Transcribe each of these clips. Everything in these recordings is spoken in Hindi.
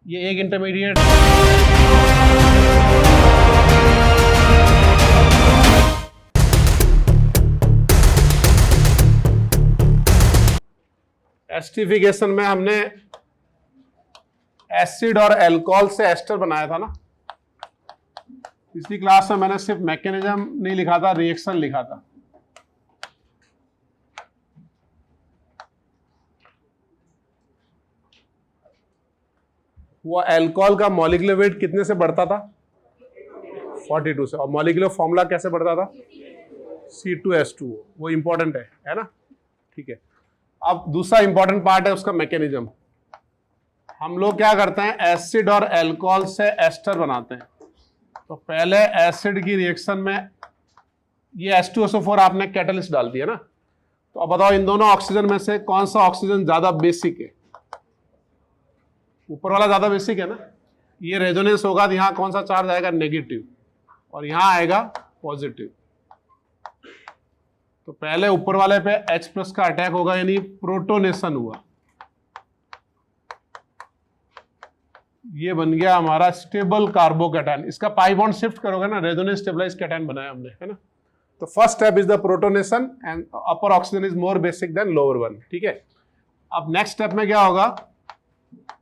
ये एक इंटरमीडिएट, एस्टरिफिकेशन में हमने एसिड और अल्कोहल से एस्टर बनाया था ना। पिछली क्लास में मैंने सिर्फ मैकेनिज्म नहीं लिखा था, रिएक्शन लिखा था। वो अल्कोहल का मॉलिक्यूलर वेट कितने से बढ़ता था? 42 से। और मॉलिक्यूलर फॉर्मूला कैसे बढ़ता था? C2H2O। वो इंपॉर्टेंट है ना? ठीक है। अब दूसरा इंपॉर्टेंट पार्ट है उसका मैकेनिज्म। हम लोग क्या करते हैं, एसिड और अल्कोहल से एस्टर बनाते हैं। तो पहले एसिड की रिएक्शन में ये H2SO4 आपने कैटलिस्ट डाल दिया ना। तो अब बताओ इन दोनों ऑक्सीजन में से कौन सा ऑक्सीजन ज्यादा बेसिक है? ऊपर वाला ज्यादा बेसिक है ना। ये रेजोनेंस होगा तो यहां कौन सा चार्ज आएगा? नेगेटिव, और यहां आएगा पॉजिटिव। तो पहले ऊपर वाले पे H+ का अटैक होगा, यानी प्रोटोनेशन हुआ। ये बन गया हमारा स्टेबल कार्बोकैटायन। इसका पाई बॉन्ड शिफ्ट करोगे ना, रेजोनेंस स्टेबलाइज कैटायन बनाया हमने, है ना। तो first step is the protonation and upper oxygen is more basic than lower one. ठीक है। अब नेक्स्ट स्टेप में क्या होगा,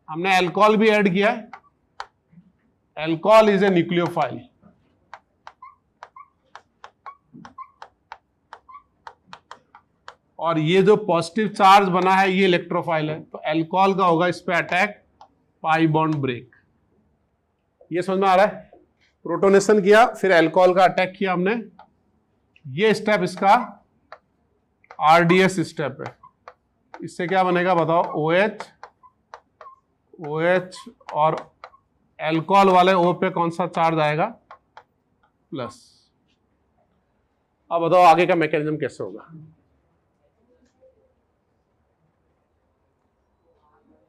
हमने अल्कोहल भी ऐड किया है। Alcohol is a nucleophile. और ये जो पॉजिटिव चार्ज बना है ये इलेक्ट्रोफाइल है। तो अल्कोहल का होगा इस पे अटैक, पाई बॉन्ड ब्रेक। ये समझ में आ रहा है? प्रोटोनेशन किया, फिर अल्कोहल का अटैक किया हमने। ये स्टेप इसका RDS स्टेप है। इससे क्या बनेगा बताओ? OH और अल्कोहल वाले O पे कौन सा चार्ज आएगा? प्लस। अब बताओ आगे का मैकेनिज्म कैसे होगा।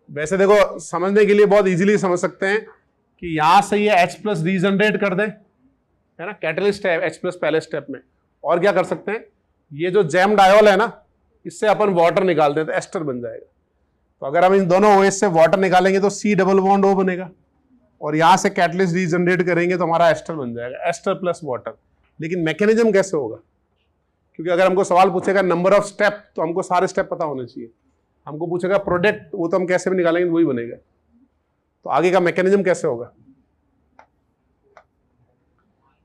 वैसे देखो, समझने के लिए बहुत इजीली समझ सकते हैं कि यहां से ये H+ रीजनरेट कर दे, है ना। कैटलिस्ट है H+ पहले स्टेप में। और क्या कर सकते हैं, ये जो जैम डायोल है ना, इससे अपन वाटर निकाल दें तो एस्टर बन जाएगा। तो अगर हम इन दोनों OH से वाटर निकालेंगे तो C डबल बॉन्ड O बनेगा, और यहां से कैटलिस्ट रीजनरेट करेंगे तो हमारा एस्टर बन जाएगा, एस्टर प्लस वाटर। लेकिन मैकेनिज्म कैसे होगा? क्योंकि अगर हमको सवाल पूछेगा नंबर ऑफ स्टेप, तो हमको सारे स्टेप पता होने चाहिए। हमको पूछेगा प्रोडक्ट, वो तो हम कैसे भी निकालेंगे, वही बनेगा। तो आगे का मैकेनिज्म कैसे होगा?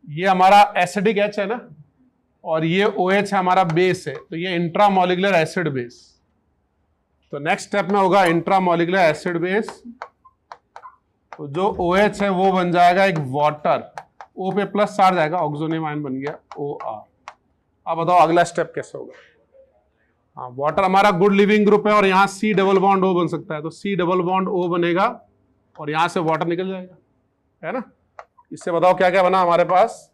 ये हमारा एसिडिक H है ना, और ये OH है हमारा बेस है। तो ये इंट्रामोलिकुलर एसिड बेस। तो नेक्स्ट स्टेप में होगा इंट्रामोलिकुलर एसिड बेस। तो जो OH है वो बन जाएगा एक वाटर, O पे प्लस चार्ज आएगा, ऑक्सोनियम आयन बन गया OR। अब बताओ अगला स्टेप कैसे होगा। हाँ, वाटर हमारा गुड लिविंग ग्रुप है, और यहां C डबल बॉन्ड O बन सकता है। तो C डबल बॉन्ड O बनेगा, और यहां से वाटर निकल जाएगा, है ना। इससे बताओ क्या क्या बना हमारे पास?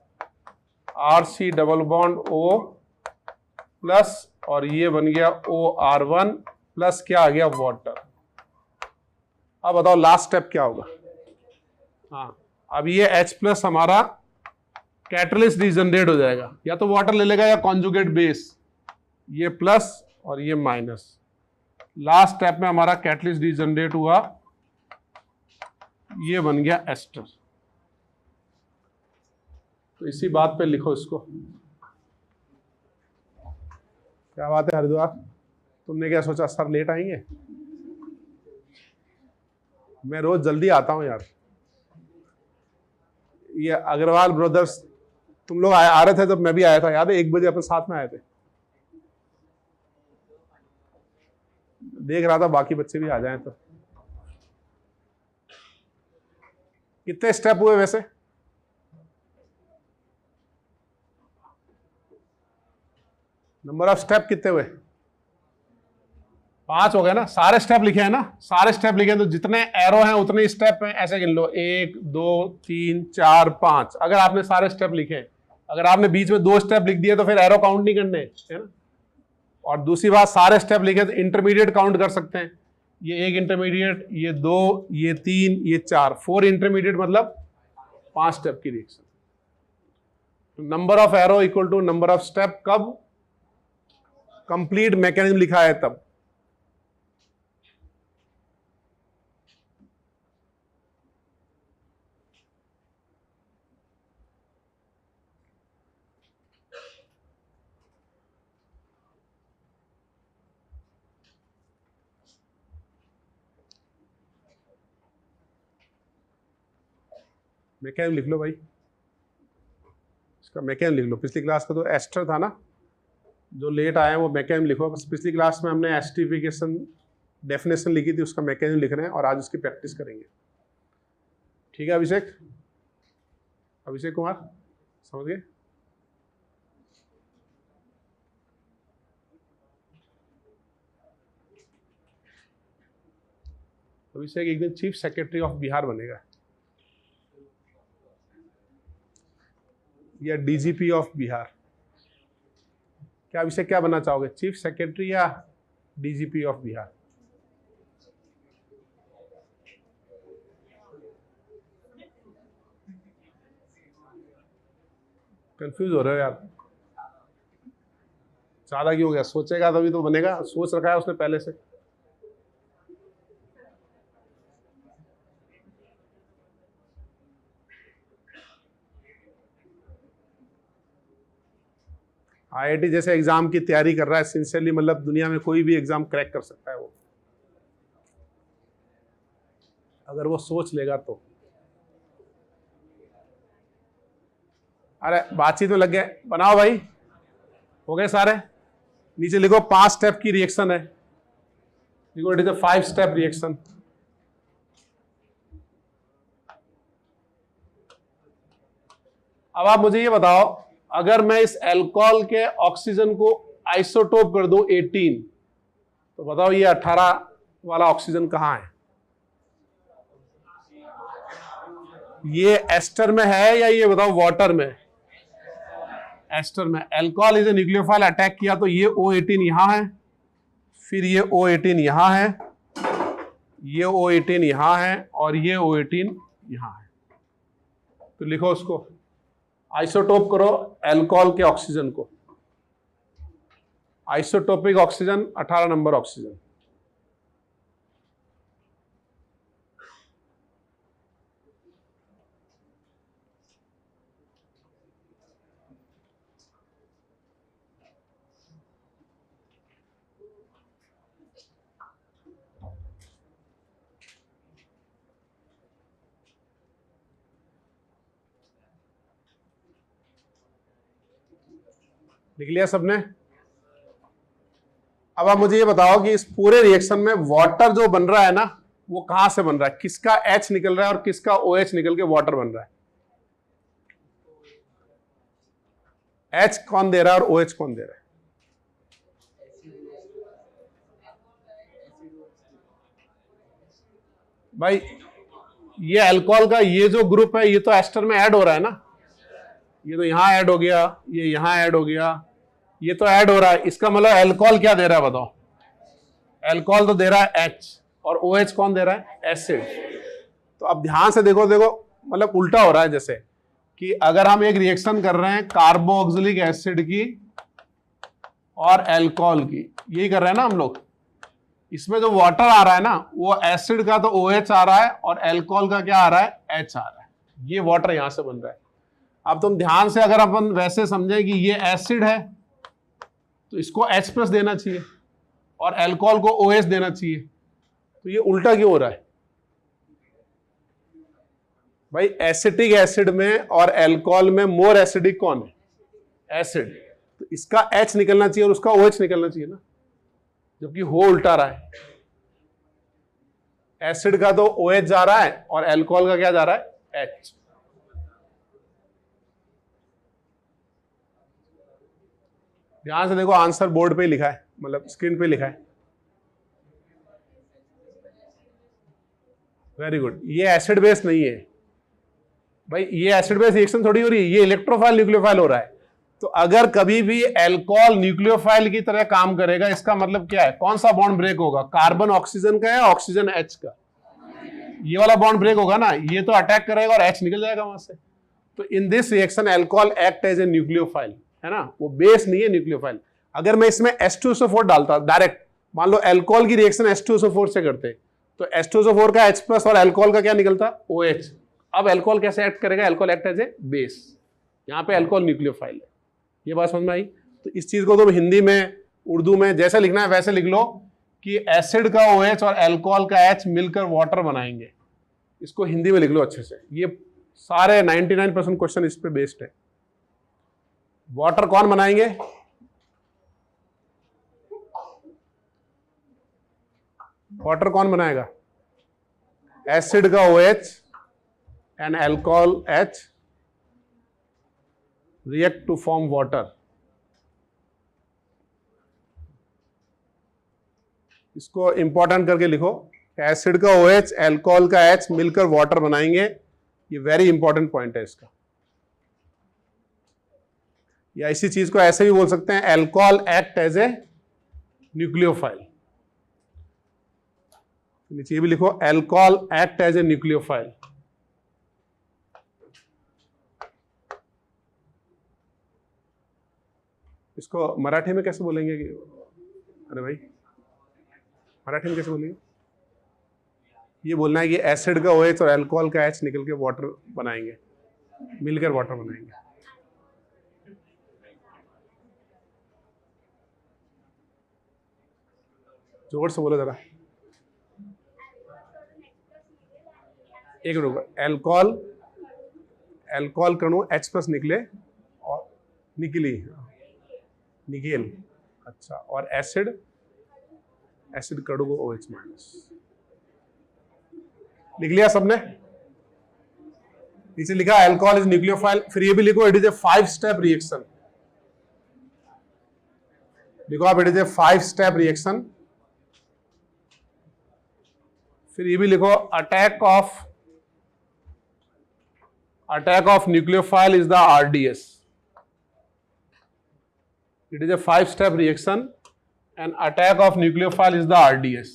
RC double bond O plus, और ये बन गया OR1 प्लस, क्या आ गया? वाटर। अब बताओ लास्ट स्टेप क्या होगा। हाँ, अब ये H+ हमारा कैटलिस्ट रीजनरेट हो जाएगा, या तो वाटर ले लेगा या कॉन्जुगेट बेस, ये प्लस और ये माइनस। लास्ट स्टेप में हमारा कैटलिस्ट रीजनरेट हुआ, ये बन गया एस्टर। तो इसी बात पे लिखो इसको। क्या बात है हरिद्वार, तुमने क्या सोचा सर लेट आएंगे? मैं रोज जल्दी आता हूं यार। ये अग्रवाल ब्रदर्स, तुम लोग आ रहे थे जब मैं भी आया था, याद है? 1 बजे अपन साथ में आए थे। देख रहा था बाकी बच्चे भी आ जाएं तो। कितने स्टेप हुए वैसे? नंबर ऑफ स्टेप कितने हुए? 5 हो गए ना। सारे स्टेप लिखे हैं ना, सारे स्टेप लिखे हैं, तो जितने एरो हैं उतने स्टेप हैं, ऐसे गिन लो, 1 2 3 4 5। अगर आपने सारे स्टेप लिखे, अगर आपने बीच में 2 स्टेप लिख दिए तो फिर एरो काउंट नहीं करने, है ना। और दूसरी बात, सारे स्टेप लिखे तो इंटरमीडिएट काउंट कर सकते हैं। ये 1 इंटरमीडिएट, ये 2, ये 3, ये 4, 4 इंटरमीडिएट, मतलब 5 स्टेप की reaction. Number of arrow equal to number of step, कब? कंप्लीट मैकेनिज्म लिखा है तब। मैकेनिज्म लिख लो भाई, इसका मैकेनिज्म लिख लो। पिछली क्लास का तो एस्टर था ना, जो लेट आए हैं वो मैकेनिज्म लिखो। बस पिछली क्लास में हमने एस्टिफिकेशन डेफिनेशन लिखी थी, उसका मैकेनिज्म लिख रहे हैं और आज उसकी प्रैक्टिस करेंगे। ठीक है अभिषेक, अभिषेक कुमार समझ गए? अभिषेक एक दिन चीफ सेक्रेटरी ऑफ बिहार बनेगा या डीजीपी ऑफ बिहार। क्या अभिषेक क्या बनना चाहोगे, चीफ सेक्रेटरी या डीजीपी ऑफ बिहार? कंफ्यूज हो रहे हो यार, ज्यादा क्यों हो गया? सोचेगा तभी तो बनेगा, सोच रखा है उसने पहले से। आईआईटी जैसे एग्जाम की तैयारी कर रहा है सिंसियरली, मतलब दुनिया में कोई भी एग्जाम क्रैक कर सकता है वो, अगर वो सोच लेगा तो। अरे बातचीत में लग गए, बनाओ भाई, हो गए सारे। नीचे लिखो 5 स्टेप की रिएक्शन है, लिखो it is a 5 step reaction. अब आप मुझे ये बताओ, अगर मैं इस अल्कोहल के ऑक्सीजन को आइसोटोप कर दूं 18, तो बताओ ये 18 वाला ऑक्सीजन कहां है? ये एस्टर में है या ये बताओ वाटर में? एस्टर में। Alcohol is a nucleophile, attack किया तो ये O18 यहां है, फिर ये O18 यहां है, ये O18 यहां है और ये O18 यहां है। तो लिखो उसको, आइसोटोप करो अल्कोहल के ऑक्सीजन को। Isotopic oxygen 18 number oxygen. लिख लिया सबने? अब आप मुझे ये बताओ कि इस पूरे रिएक्शन में वाटर जो बन रहा है ना, वो कहां से बन रहा है? किसका H निकल रहा है और किसका OH निकल के वाटर बन रहा है? H कौन दे रहा है और OH कौन दे रहा है? भाई ये अल्कोहल का ये जो ग्रुप है, ये तो एस्टर में ऐड हो रहा है ना, ये तो यहां ऐड हो गया, ये यहां ऐड हो गया, ये तो ऐड हो रहा है। इसका मतलब अल्कोहल क्या दे रहा है बताओ? अल्कोहल तो दे रहा है H और OH कौन दे रहा है? एसिड। तो अब ध्यान से देखो, मतलब उल्टा हो रहा है। जैसे कि अगर हम एक रिएक्शन कर रहे हैं कार्बोक्सिलिक एसिड की और अल्कोहल की, यही कर रहे हैं ना हम लोग। इसमें जो वाटर आ रहा है ना, वो एसिड का तो OH आ रहा है और अल्कोहल का क्या आ रहा है? H आ रहा है। ये वाटर यहां से बन रहा है। अब तुम ध्यान से अगर अपन वैसे समझें कि ये एसिड है तो इसको H+ देना चाहिए और अल्कोहल को OH देना चाहिए, तो ये उल्टा क्यों हो रहा है भाई? एसिटिक एसिड में और अल्कोहल में मोर एसिडिक कौन है? एसिड। तो इसका H निकलना चाहिए और उसका OH निकलना चाहिए ना, जबकि हो उल्टा रहा है। एसिड का तो OH जा रहा है और अल्कोहल का क्या जा रहा है? H। ध्यान से देखो, आंसर बोर्ड पे लिखा है, मतलब स्क्रीन पे लिखा है। Very good. ये एसिड बेस नहीं है भाई, ये एसिड बेस रिएक्शन थोड़ी हो रही है, ये इलेक्ट्रोफाइल न्यूक्लियोफाइल हो रहा है। तो अगर कभी भी अल्कोहल न्यूक्लियोफाइल की तरह काम करेगा, इसका मतलब क्या है? कौन सा बॉन्ड ब्रेक होगा? कार्बन ऑक्सीजन का या ऑक्सीजन H का? ये वाला बॉन्ड ब्रेक होगा ना, ये तो अटैक करेगा और H निकल जाएगा वहां से। तो in this reaction alcohol act as a nucleophile, है ना, वो बेस नहीं है न्यूक्लियोफाइल। अगर मैं इसमें H2SO4 डालता डायरेक्ट, मान लो अल्कोहल की रिएक्शन H2SO4 से करते, तो H2SO4 का H+ और अल्कोहल का क्या निकलता? OH। अब अल्कोहल कैसे एक्ट करेगा? Alcohol act as a base. यहाँ पे अल्कोहल न्यूक्लियोफाइल है। ये बात समझ में आई? तो इस चीज को तुम हिंदी में, उर्दू में जैसे लिखना है वैसे लिख लो कि एसिड का OH और अल्कोहल का H मिलकर वाटर बनाएंगे। इसको हिंदी में लिख लो अच्छे से, ये सारे 99% क्वेश्चन इस पे बेस्ड है। वाटर कौन बनाएंगे? वाटर कौन बनाएगा? एसिड का OH and alcohol H react to form water. इसको इंपॉर्टेंट करके लिखो, एसिड का OH अल्कोहल का H मिलकर वाटर बनाएंगे। ये वेरी इंपॉर्टेंट पॉइंट है इसका। या इसी चीज को ऐसे भी बोल सकते हैं, alcohol act as a nucleophile. नीचे भी लिखो, alcohol act as a nucleophile. इसको मराठी में कैसे बोलेंगे? अरे भाई मराठी में कैसे बोलेंगे? ये बोलना है कि एसिड का OH और अल्कोहल का H निकल के वाटर बनाएंगे, मिलकर वाटर बनाएंगे। जोर से बोलो जरा। एक मिनट, अल्कोहल कणु H+ निकले और निकेल। अच्छा, और एसिड कणु को OH-। लिख लिया सबने? नीचे लिखा अल्कोहल इज न्यूक्लियोफाइल। फिर ये भी लिखो, it is a 5 step reaction. लिखो आप, it is a 5 step reaction. फिर ये भी लिखो, attack of nucleophile is the RDS। It is a 5 step reaction and attack of nucleophile is the RDS।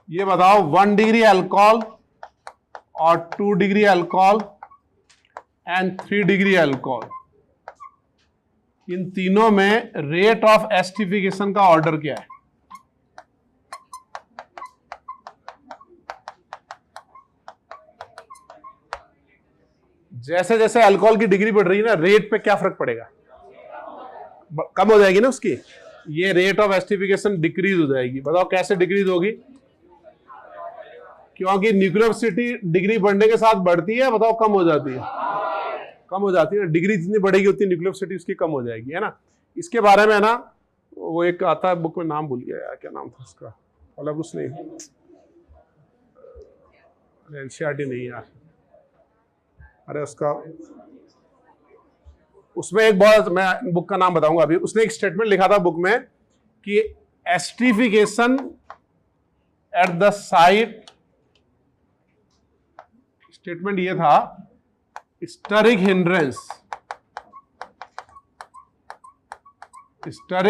ये बताओ, 1 डिग्री अल्कोहल और 2 degree alcohol and 3 degree alcohol, इन तीनों में रेट ऑफ एसिडिफिकेशन का ऑर्डर क्या है? जैसे जैसे अल्कोहल की डिग्री बढ़ रही है ना, रेट पे क्या फर्क पड़ेगा? कम हो जाएगी ना उसकी। ये रेट ऑफ एसिडिफिकेशन डिक्रीज हो जाएगी। बताओ कैसे डिक्रीज होगी? क्योंकि न्यूक्लियोसिटी डिग्री बढ़ने के साथ बढ़ती है, बताओ कम हो जाती है? कम हो जाती है। डिग्री जितनी बढ़ेगी उतनी न्यूक्लियोसिटी उसकी कम हो जाएगी, है ना। इसके बारे में ना, वो एक आता है बुक में, नाम भूल गया यार, क्या नाम था उसका, मतलब उसने एनसीईआरटी नहीं यार, अरे उसका, उसमें एक बहुत, मैं बुक का नाम बताऊंगा अभी, उसने एक स्टेटमेंट लिखा था बुक में कि acidification at the site, statement ये था, steric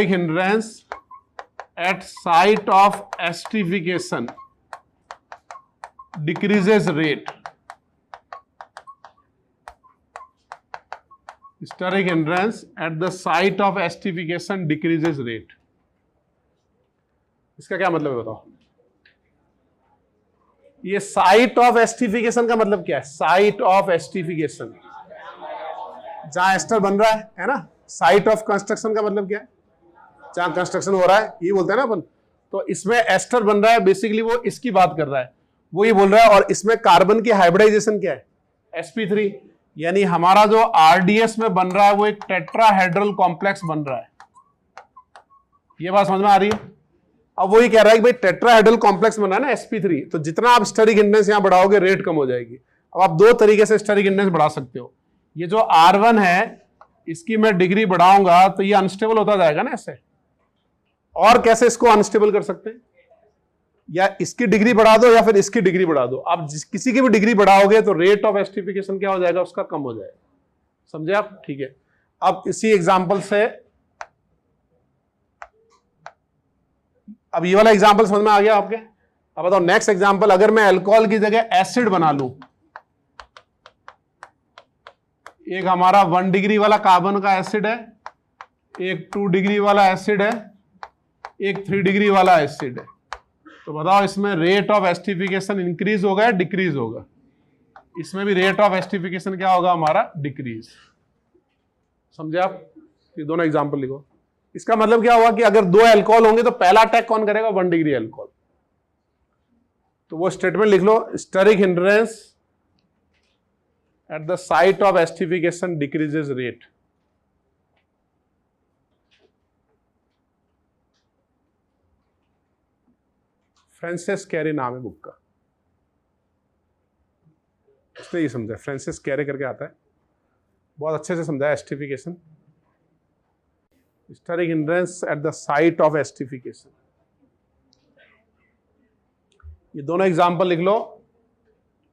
hindrance at site of acidification decreases rate. Steric hindrance at the site of acidification decreases rate। इसका क्या मतलब है बताओ? ये साइट ऑफ एसिडिफिकेशन का मतलब क्या है? साइट ऑफ एसिडिफिकेशन, जहां एस्टर बन रहा है ना। साइट ऑफ कंस्ट्रक्शन का मतलब क्या है? जहां कंस्ट्रक्शन हो रहा है, ये बोलते हैं ना अपन। तो इसमें एस्टर बन रहा है, बेसिकली वो इसकी बात कर रहा है, वो ये बोल रहा है। और इसमें कार्बन की हाइब्रिडाइजेशन क्या है? sp3। यानी हमारा जो RDS में बन रहा है वो एक टेट्राहेड्रल कॉम्प्लेक्स बन रहा है। ये बात समझ में आ रही है? अब वो ये कह रहा है कि भाई टेट्राहेड्रल कॉम्प्लेक्स बन रहा है ना sp3, तो जितना आप स्टेरिक हिंड्रेंस यहां बढ़ाओगे रेट कम हो जाएगी। अब आप दो तरीके से स्टेरिक हिंड्रेंस बढ़ा सकते हो। ये जो R1 है, इसकी मैं डिग्री बढ़ाऊंगा तो ये अनस्टेबल होता जाएगा ना ऐसे। और कैसे इसको अनस्टेबल कर सकते हैं? या इसकी डिग्री बढ़ा दो या फिर इसकी डिग्री बढ़ा दो। आप किसी की भी डिग्री बढ़ाओगे तो रेट ऑफ एसिडिफिकेशन क्या हो जाएगा? उसका कम हो जाएगा। समझे आप? ठीक है। अब इसी एग्जांपल से, अब ये वाला एग्जांपल समझ में आ गया आपके? अब बताओ नेक्स्ट एग्जांपल, अगर मैं अल्कोहल की जगह एसिड बना लूं, एक हमारा 1 डिग्री वाला कार्बन का एसिड है, एक 2 डिग्री वाला एसिड है, एक 3 डिग्री वाला एसिड है। तो बताओ इसमें रेट ऑफ एसिडिफिकेशन इंक्रीज होगा या डिक्रीज होगा? इसमें भी रेट ऑफ एसिडिफिकेशन क्या होगा हमारा? डिक्रीज। समझे आप? ये दोनों एग्जांपल लिखो। इसका मतलब क्या हुआ कि अगर 2 अल्कोहल होंगे तो पहला अटैक कौन करेगा? 1 डिग्री अल्कोहल। तो वो स्टेटमेंट लिख लो, steric hindrance at the site of esterification decreases rate. Francis Carey नाम है बुक का, उसने ये समझा, फ्रांसिस कैरे करके आता है, बहुत अच्छे से समझाया esterification, steric hindrance at the site of esterification. ये दोनों एग्जांपल लिख लो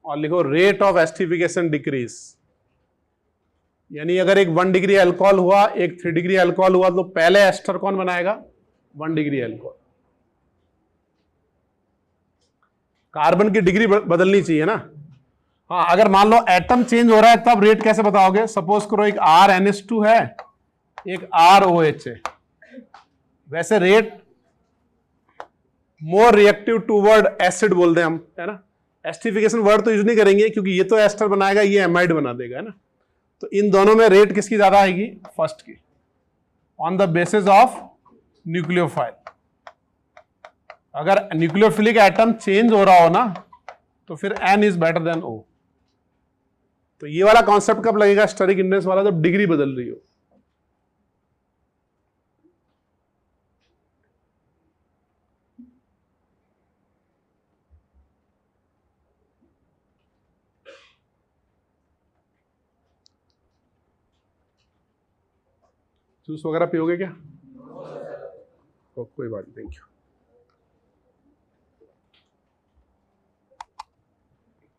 और लिखो रेट ऑफ एस्टिफिकेशन डिक्रीज। यानी अगर एक 1 डिग्री अल्कोहल हुआ, एक 3 डिग्री अल्कोहल हुआ, तो पहले एस्टर कौन बनाएगा? 1 डिग्री अल्कोहल। कार्बन की डिग्री बदलनी चाहिए ना। हाँ, अगर मान लो एटम चेंज हो रहा है तब रेट कैसे बताओगे? सपोज करो एक RNH2 है, एक ROH है, वैसे rate more reactive toward acid बोल दें हम, है ना। एस्टिफिकेशन वर्ड तो यूज नहीं करेंगे क्योंकि ये तो एस्टर बनाएगा, ये एमाइड बना देगा, है ना। तो इन दोनों में रेट किसकी ज्यादा आएगी? फर्स्ट की, on the basis of nucleophile. अगर न्यूक्लियोफिलिक एटम चेंज हो रहा हो ना, तो फिर N is better than O। तो ये वाला कॉन्सेप्ट कब लगेगा स्टेरिक हिंड्रेंस वाला? जब डिग्री बदल रही हो। जूस वगैरह पियोगे क्या? कोई बात नहीं, थैंक यू।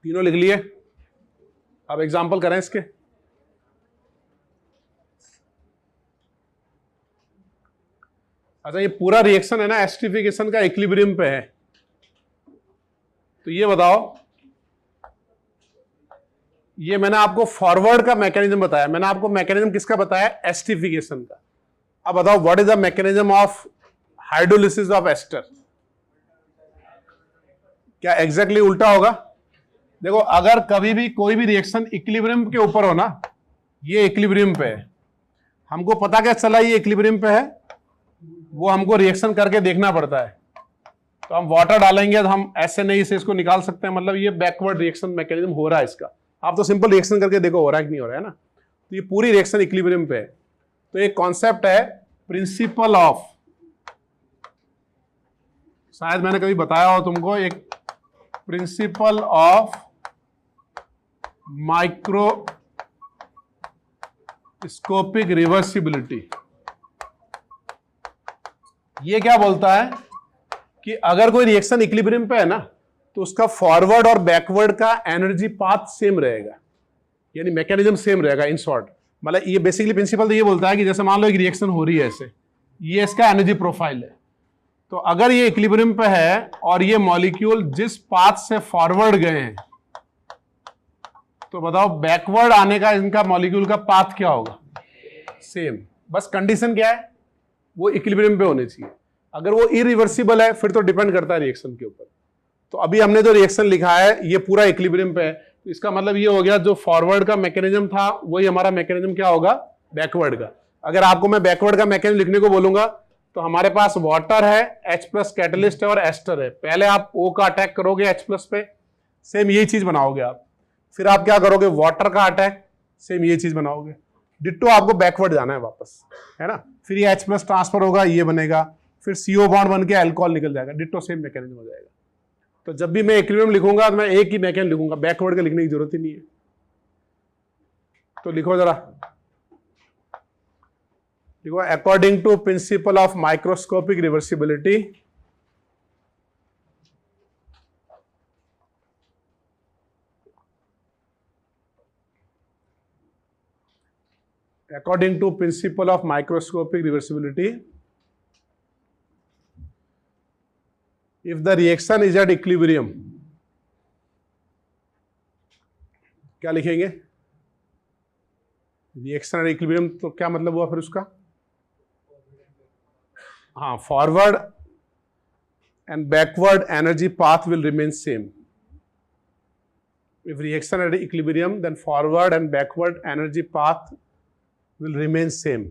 तीनों लिख लिए, अब एग्जांपल करें इसके। अच्छा, ये पूरा रिएक्शन है ना एस्टिफिकेशन का इक्विलिब्रियम पे है, तो ये बताओ, ये मैंने आपको फॉरवर्ड का मैकेनिज्म बताया, मैंने आपको मैकेनिज्म किसका बताया? एस्टिफिकेशन का। अब बताओ what is the mechanism of hydrolysis of ester? क्या एग्जैक्टली उल्टा होगा? देखो, अगर कभी भी कोई भी रिएक्शन इक्विलिब्रियम के ऊपर हो ना, ये इक्विलिब्रियम पे है, हमको पता क्या चला ये इक्विलिब्रियम पे है? वो हमको रिएक्शन करके देखना पड़ता है। तो हम वाटर डालेंगे तो हम ऐसे नहीं से इसको निकाल सकते हैं, मतलब ये बैकवर्ड रिएक्शन मैकेनिज्म हो रहा है इसका। आप तो सिंपल रिएक्शन करके देखो हो रहा है कि नहीं हो रहा है ना। तो ये पूरी रिएक्शन इक्विलिब्रियम पे है। तो एक कॉन्सेप्ट है प्रिंसिपल ऑफ, शायद मैंने कभी बताया हो तुमको, एक प्रिंसिपल ऑफ माइक्रोस्कोपिक रिवर्सिबिलिटी। ये क्या बोलता है कि अगर कोई रिएक्शन इक्विलिब्रियम पे है ना, तो उसका फॉरवर्ड और बैकवर्ड का एनर्जी पाथ सेम रहेगा, यानी मैकेनिज्म सेम रहेगा। इन शॉर्ट, मतलब ये बेसिकली प्रिंसिपल तो ये बोलता है कि जैसे मान लो एक रिएक्शन हो रही है ऐसे, ये इसका एनर्जी प्रोफाइल है, तो अगर ये इक्विलिब्रियम पे है और ये मॉलिक्यूल जिस पाथ से फॉरवर्ड गए हैं, तो बताओ बैकवर्ड आने का इनका मॉलिक्यूल का पाथ क्या होगा? सेम। बस कंडीशन क्या है? वो इक्विलिब्रियम पे होने चाहिए। अगर वो इरिवर्सिबल है फिर तो डिपेंड करता है रिएक्शन के ऊपर। तो अभी हमने जो रिएक्शन लिखा है ये पूरा इक्विलिब्रियम पे है, तो इसका मतलब ये हो गया जो फॉरवर्ड का मैकेनिज्म था वही हमारा मैकेनिज्म क्या होगा? बैकवर्ड का। अगर आपको मैं बैकवर्ड का मैकेनिज्म लिखने को बोलूंगा तो हमारे पास वाटर है, H+ कैटलिस्ट है और एस्टर है। पहले आप O का अटैक करोगे H+ पे, सेम यही चीज बनाओगे आप। फिर आप क्या करोगे? वाटर का अटैक, सेम ये चीज बनाओगे। डिट्टो आपको बैकवर्ड जाना है वापस, है ना। फिर ये H+ ट्रांसफर होगा, ये बनेगा, फिर CO बॉन्ड बन के अल्कोहल निकल जाएगा, डिट्टो सेम मैकेनिज्म हो जाएगा। तो जब भी मैं इक्विलिब्रियम लिखूंगा तो मैं एक ही मैकेनिज्म लिखूंगा, बैकवर्ड का लिखने की जरूरत ही नहीं है। तो लिखो जरा, देखो, according to principle of microscopic reversibility, according to principle of microscopic reversibility, if the reaction is at equilibrium, क्या लिखेंगे? रिएक्शन एट इक्विलिब्रियम, तो क्या मतलब हुआ फिर उसका? हाँ, forward and backward energy path will remain same. If reaction at equilibrium, then forward and backward energy path will remain same.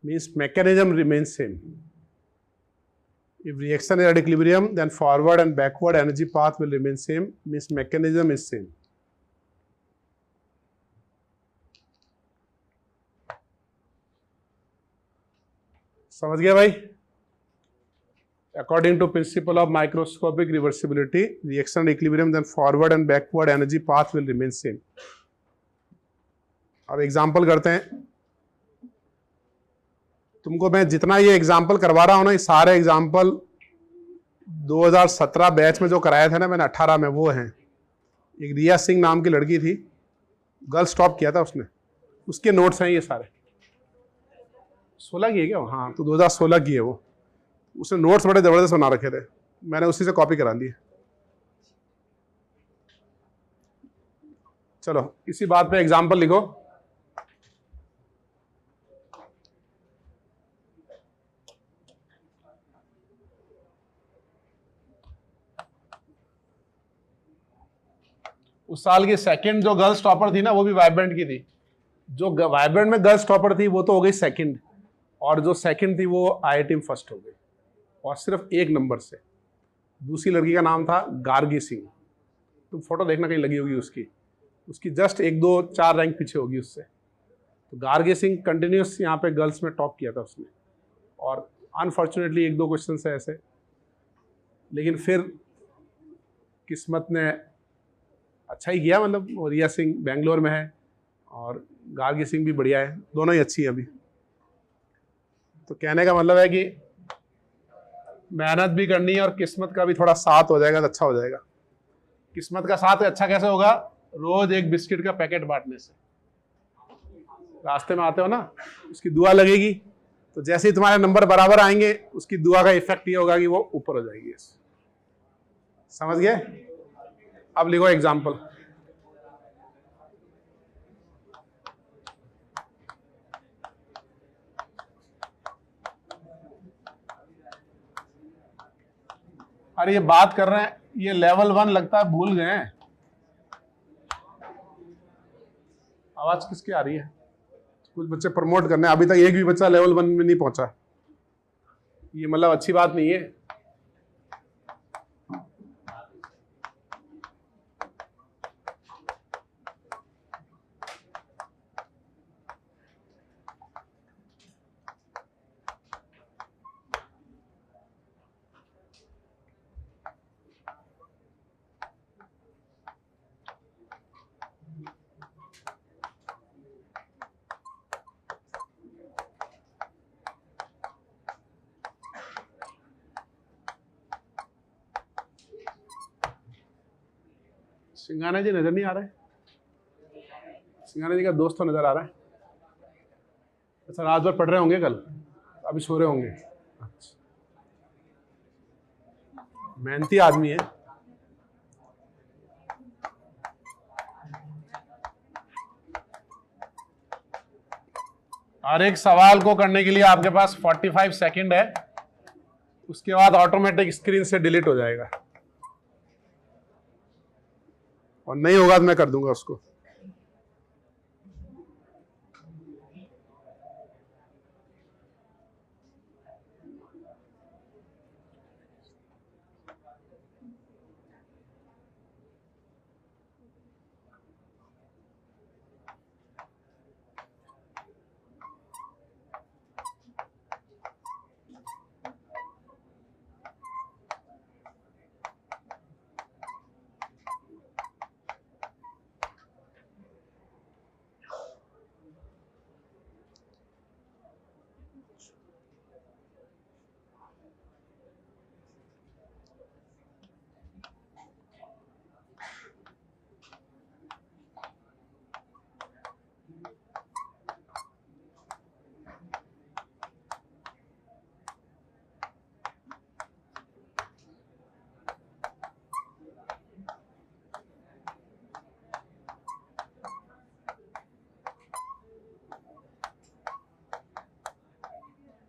Means mechanism remains same. If reaction is at equilibrium, then forward and backward energy path will remain same, means mechanism is same. समझ गया भाई? According to principle of microscopic reversibility, reaction at equilibrium, then forward and backward energy path will remain same. अब एग्जाम्पल करते हैं. तुमको मैं जितना ये एग्जाम्पल करवा रहा हूं ना, ये सारे एग्जाम्पल 2017 बैच में जो कराया था ना मैंने 18 में, वो हैं. एक रिया सिंह नाम की लड़की थी, गर्ल्स टॉप किया था उसने, उसके नोट्स हैं ये सारे. 16 की है क्या? हाँ, तो 2016 की है वो. उसने नोट्स बड़े जबरदस्त बना रखे थे, मैंने उसी से कॉपी करा लिए. चलो इसी बात पे एग्जाम्पल लिखो. उस साल की सेकंड जो गर्ल्स टॉपर थी ना, वो भी वाइब्रेंट की थी. जो वाइब्रेंट में गर्ल्स टॉपर थी वो तो हो गई सेकंड, और जो सेकंड थी वो आईआईटी में फर्स्ट हो गई, और सिर्फ एक नंबर से. दूसरी लड़की का नाम था गार्गी सिंह. तुम फोटो देखना, कहीं लगी होगी उसकी जस्ट 1-2-4 रैंक पीछे होगी उससे. तो गार्गी सिंह कंटिन्यूस यहाँ पे गर्ल्स में टॉप किया था उसने, और अनफॉर्चुनेटली 1-2 क्वेश्चन है ऐसे, लेकिन फिर किस्मत ने अच्छा ही किया. मतलब रिया सिंह बेंगलोर में है और गार्गी सिंह भी बढ़िया है, दोनों ही अच्छी है अभी. तो कहने का मतलब है कि मेहनत भी करनी है और किस्मत का भी थोड़ा साथ हो जाएगा तो अच्छा हो जाएगा. किस्मत का साथ अच्छा कैसे होगा? रोज एक बिस्किट का पैकेट बांटने से. रास्ते में आते हो ना, उसकी दुआ लगेगी, तो जैसे ही तुम्हारे नंबर बराबर आएंगे, उसकी दुआ का इफेक्ट ये होगा कि वो ऊपर हो जाएगी. समझ गए? अब लिखो एग्जाम्पल. अरे ये बात कर रहे हैं, ये लेवल 1 लगता है भूल गए हैं. आवाज किसकी आ रही है? कुछ बच्चे प्रमोट करने, अभी तक एक भी बच्चा लेवल 1 में नहीं पहुंचा. ये मतलब अच्छी बात नहीं है. सिंघाना जी नजर नहीं आ रहे? सिंघाना जी का दोस्त तो नजर आ रहा है. अच्छा, रात भर पढ़ रहे होंगे, कल अभी सो रहे होंगे. अच्छा, मेहनती आदमी है. हर एक सवाल को करने के लिए आपके पास 45 सेकंड है, उसके बाद ऑटोमेटिक स्क्रीन से डिलीट हो जाएगा, और नहीं होगा तो मैं कर दूंगा उसको.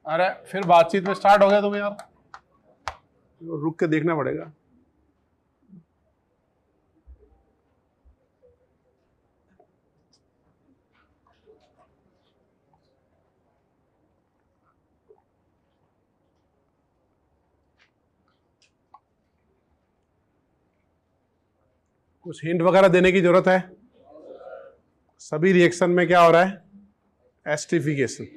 अरे फिर बातचीत में स्टार्ट हो गया तुम्हें यार, रुक के देखना पड़ेगा. कुछ हिंट वगैरह देने की जरूरत है? सभी रिएक्शन में क्या हो रहा है? एस्टरिफिकेशन।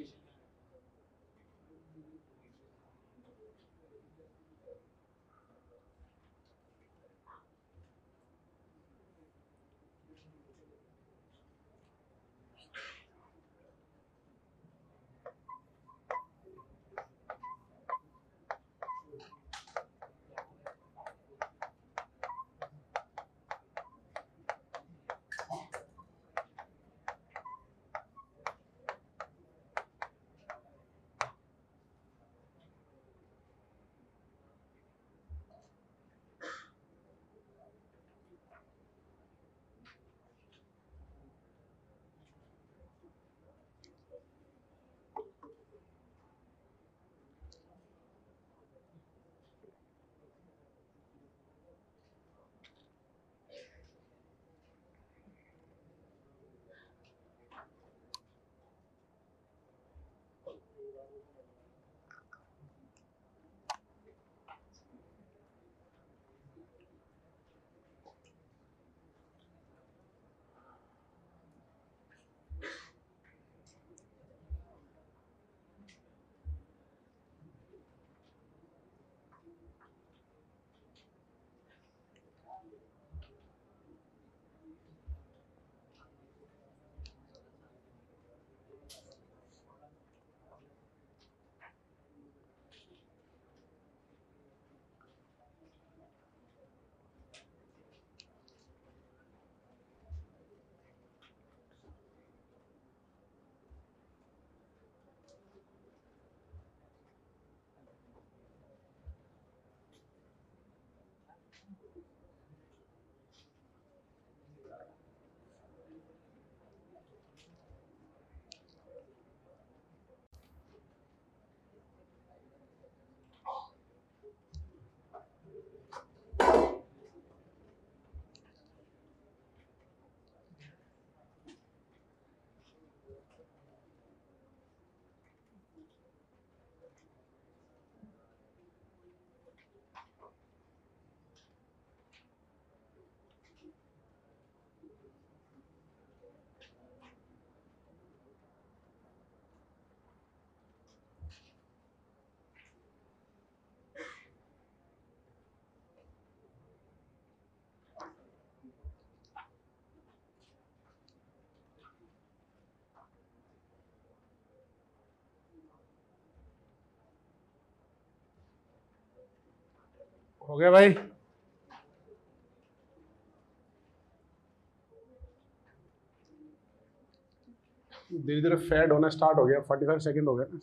हो गया भाई? धीरे धीरे फेड होना स्टार्ट हो गया। 45 सेकंड हो गया ना।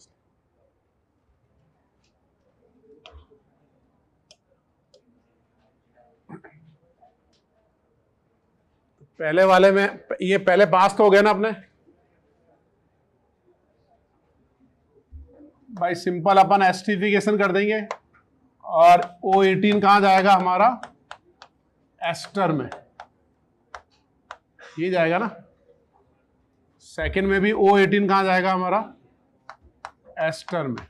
पहले वाले में ये पहले पास तो हो गया ना अपने भाई। सिंपल अपन एस्टरिफिकेशन कर देंगे और O18 कहां जाएगा हमारा? एस्टर में। ये जाएगा ना। सेकंड में भी O18 कहां जाएगा हमारा? एस्टर में।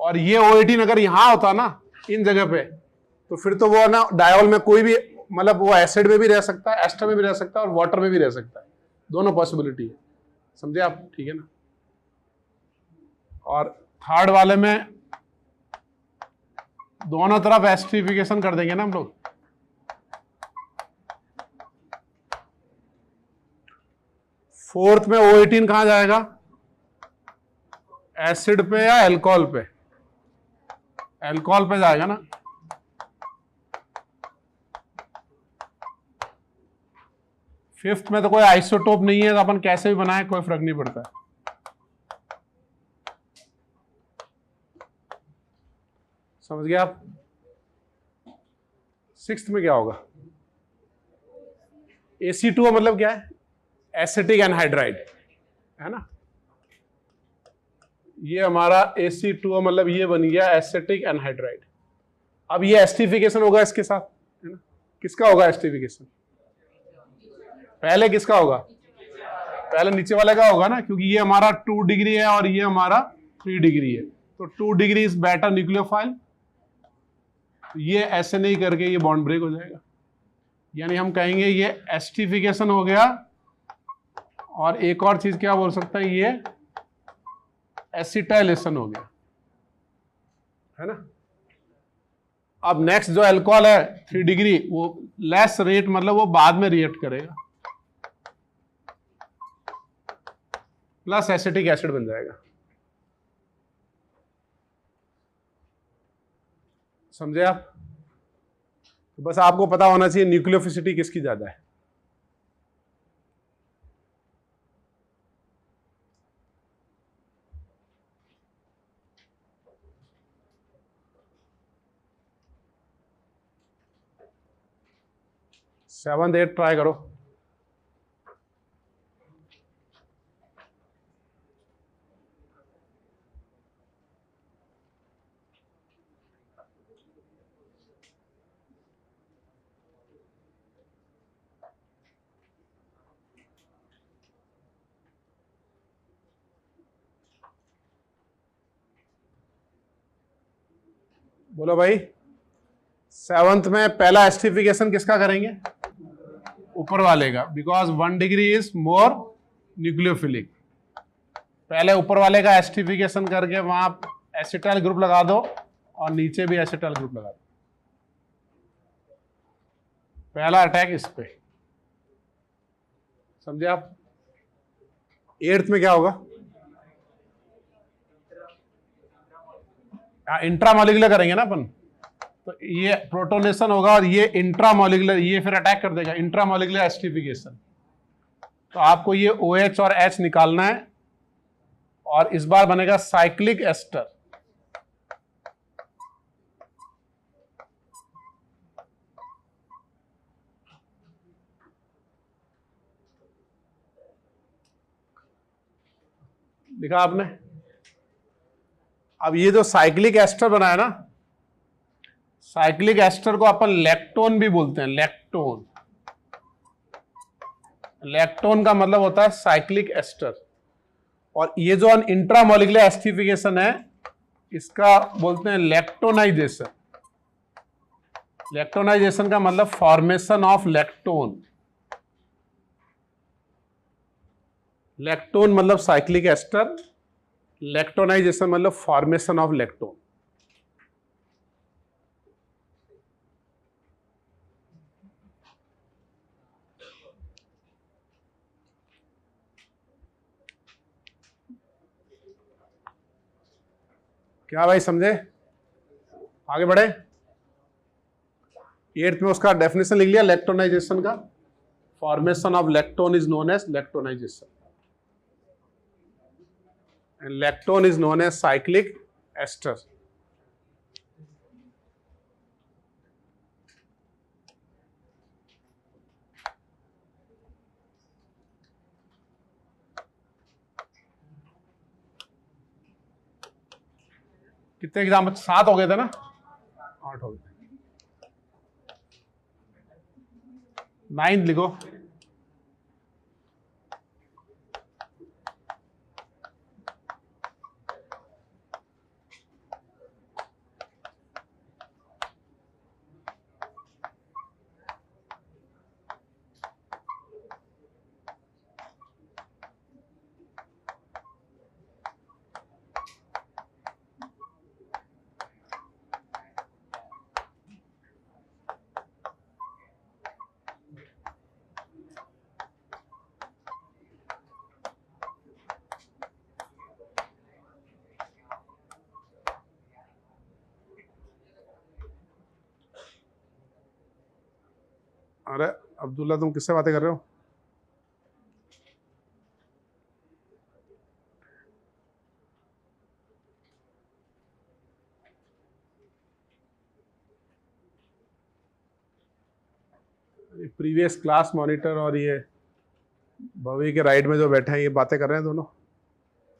और ये O18 अगर यहां होता ना इन जगह पे, तो फिर तो वो ना डायोल में कोई भी, मतलब वो एसिड में भी रह सकता है, एस्टर में भी रह सकता है और वाटर में भी रह सकता है। दोनों पॉसिबिलिटी है। समझे आप? ठीक है ना। और थर्ड वाले में दोनों तरफ एस्टरिफिकेशन कर देंगे ना हम लोग। फोर्थ में O18 कहां जाएगा? एसिड पे या एल्कोहल पे? एल्कोहल पे जाएगा ना। फिफ्थ में तो कोई आइसोटोप नहीं है, तो अपन कैसे भी बनाए कोई फर्क नहीं पड़ता है। समझ गए आप? सिक्स्थ में क्या होगा? AC2O मतलब क्या है? एसिटिक एनहाइड्राइड, है ना। ये हमारा AC2O मतलब ये बन गया एसिटिक एनहाइड्राइड। अब ये एस्टरिफिकेशन होगा इसके साथ, है ना। किसका होगा एस्टरिफिकेशन? पहले किसका होगा? पहले नीचे वाले का होगा ना, क्योंकि ये हमारा 2 डिग्री है और ये हमारा 3 डिग्री है। तो 2 डिग्री इज बेटर न्यूक्लियोफाइल ये ऐसे नहीं करके ये बॉन्ड ब्रेक हो जाएगा, यानी हम कहेंगे ये एस्टिफिकेशन हो गया, और एक और चीज क्या बोल सकते हैं, ये एसिटाइलेशन हो गया, है ना। अब नेक्स्ट जो अल्कोहल है 3 डिग्री, वो लेस रेट मतलब वो बाद में रिएक्ट करेगा, प्लस एसिटिक एसिड बन जाएगा। समझे आप? तो बस आपको पता होना चाहिए न्यूक्लियोफिसिटी किसकी ज्यादा है। सेवन 8 ट्राई करो। बोलो भाई, सेवंथ में पहला एस्टिफिकेशन किसका करेंगे? ऊपर वाले का, because 1 degree is more nucleophilic. पहले ऊपर वाले का एस्टिफिकेशन करके वहां एसिटाइल ग्रुप लगा दो और नीचे भी एसिटाइल ग्रुप लगा दो। पहला अटैक इस पे, समझे आप? 8th में क्या होगा? इंट्रामोलिकुलर करेंगे ना अपन, तो ये प्रोटोनेशन होगा और ये इंट्रामोलिकुलर, ये फिर अटैक कर देगा, इंट्रामोलिकुलर एस्टिफिकेशन। तो आपको ये OH और H निकालना है, और इस बार बनेगा साइक्लिक एस्टर। लिखा आपने? अब ये जो साइक्लिक एस्टर बनाया ना, साइक्लिक एस्टर को अपन लैक्टोन भी बोलते हैं, लैक्टोन। लैक्टोन का मतलब होता है साइक्लिक एस्टर, और ये जो इंट्रामोलिकुलर एस्टिफिकेशन है इसका बोलते हैं लैक्टोनाइजेशन। लैक्टोनाइजेशन का मतलब फॉर्मेशन ऑफ लैक्टोन। लैक्टोन मतलब साइक्लिक एस्टर, लैक्टोनाइजेशन मतलब फॉर्मेशन ऑफ लैक्टोन। क्या भाई समझे? आगे बढ़े। 8th में उसका डेफिनेशन लिख लिया लैक्टोनाइजेशन का। Formation of lactone is known as lactonization, and lactone is known as cyclic ester. कितने एग्जाम? 7 हो गए थे ना? 8 हो गए। 9th लिखो। अरे अब्दुल्ला, तुम किससे बातें कर रहे हो? प्रीवियस क्लास मॉनिटर और ये भवी के राइट में जो बैठे हैं ये बातें कर रहे हैं दोनों।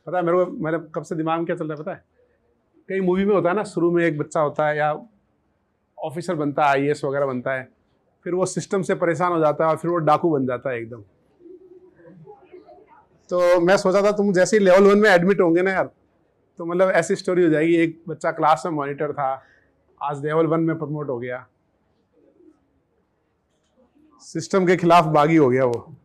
पता है मेरे को, मेरे कब से दिमाग में क्या चल रहा है पता है? कई मूवी में होता है ना, शुरू में एक बच्चा होता है या ऑफिसर बनता है, IAS वगैरह बनता है, फिर वो सिस्टम से परेशान हो जाता है और फिर वो डाकू बन जाता है एकदम। तो मैं सोचा था तुम जैसे ही लेवल 1 में एडमिट होंगे ना यार, तो मतलब ऐसी स्टोरी हो जाएगी। एक बच्चा क्लास में मॉनिटर था, आज लेवल 1 में प्रमोट हो गया, सिस्टम के खिलाफ बागी हो गया वो।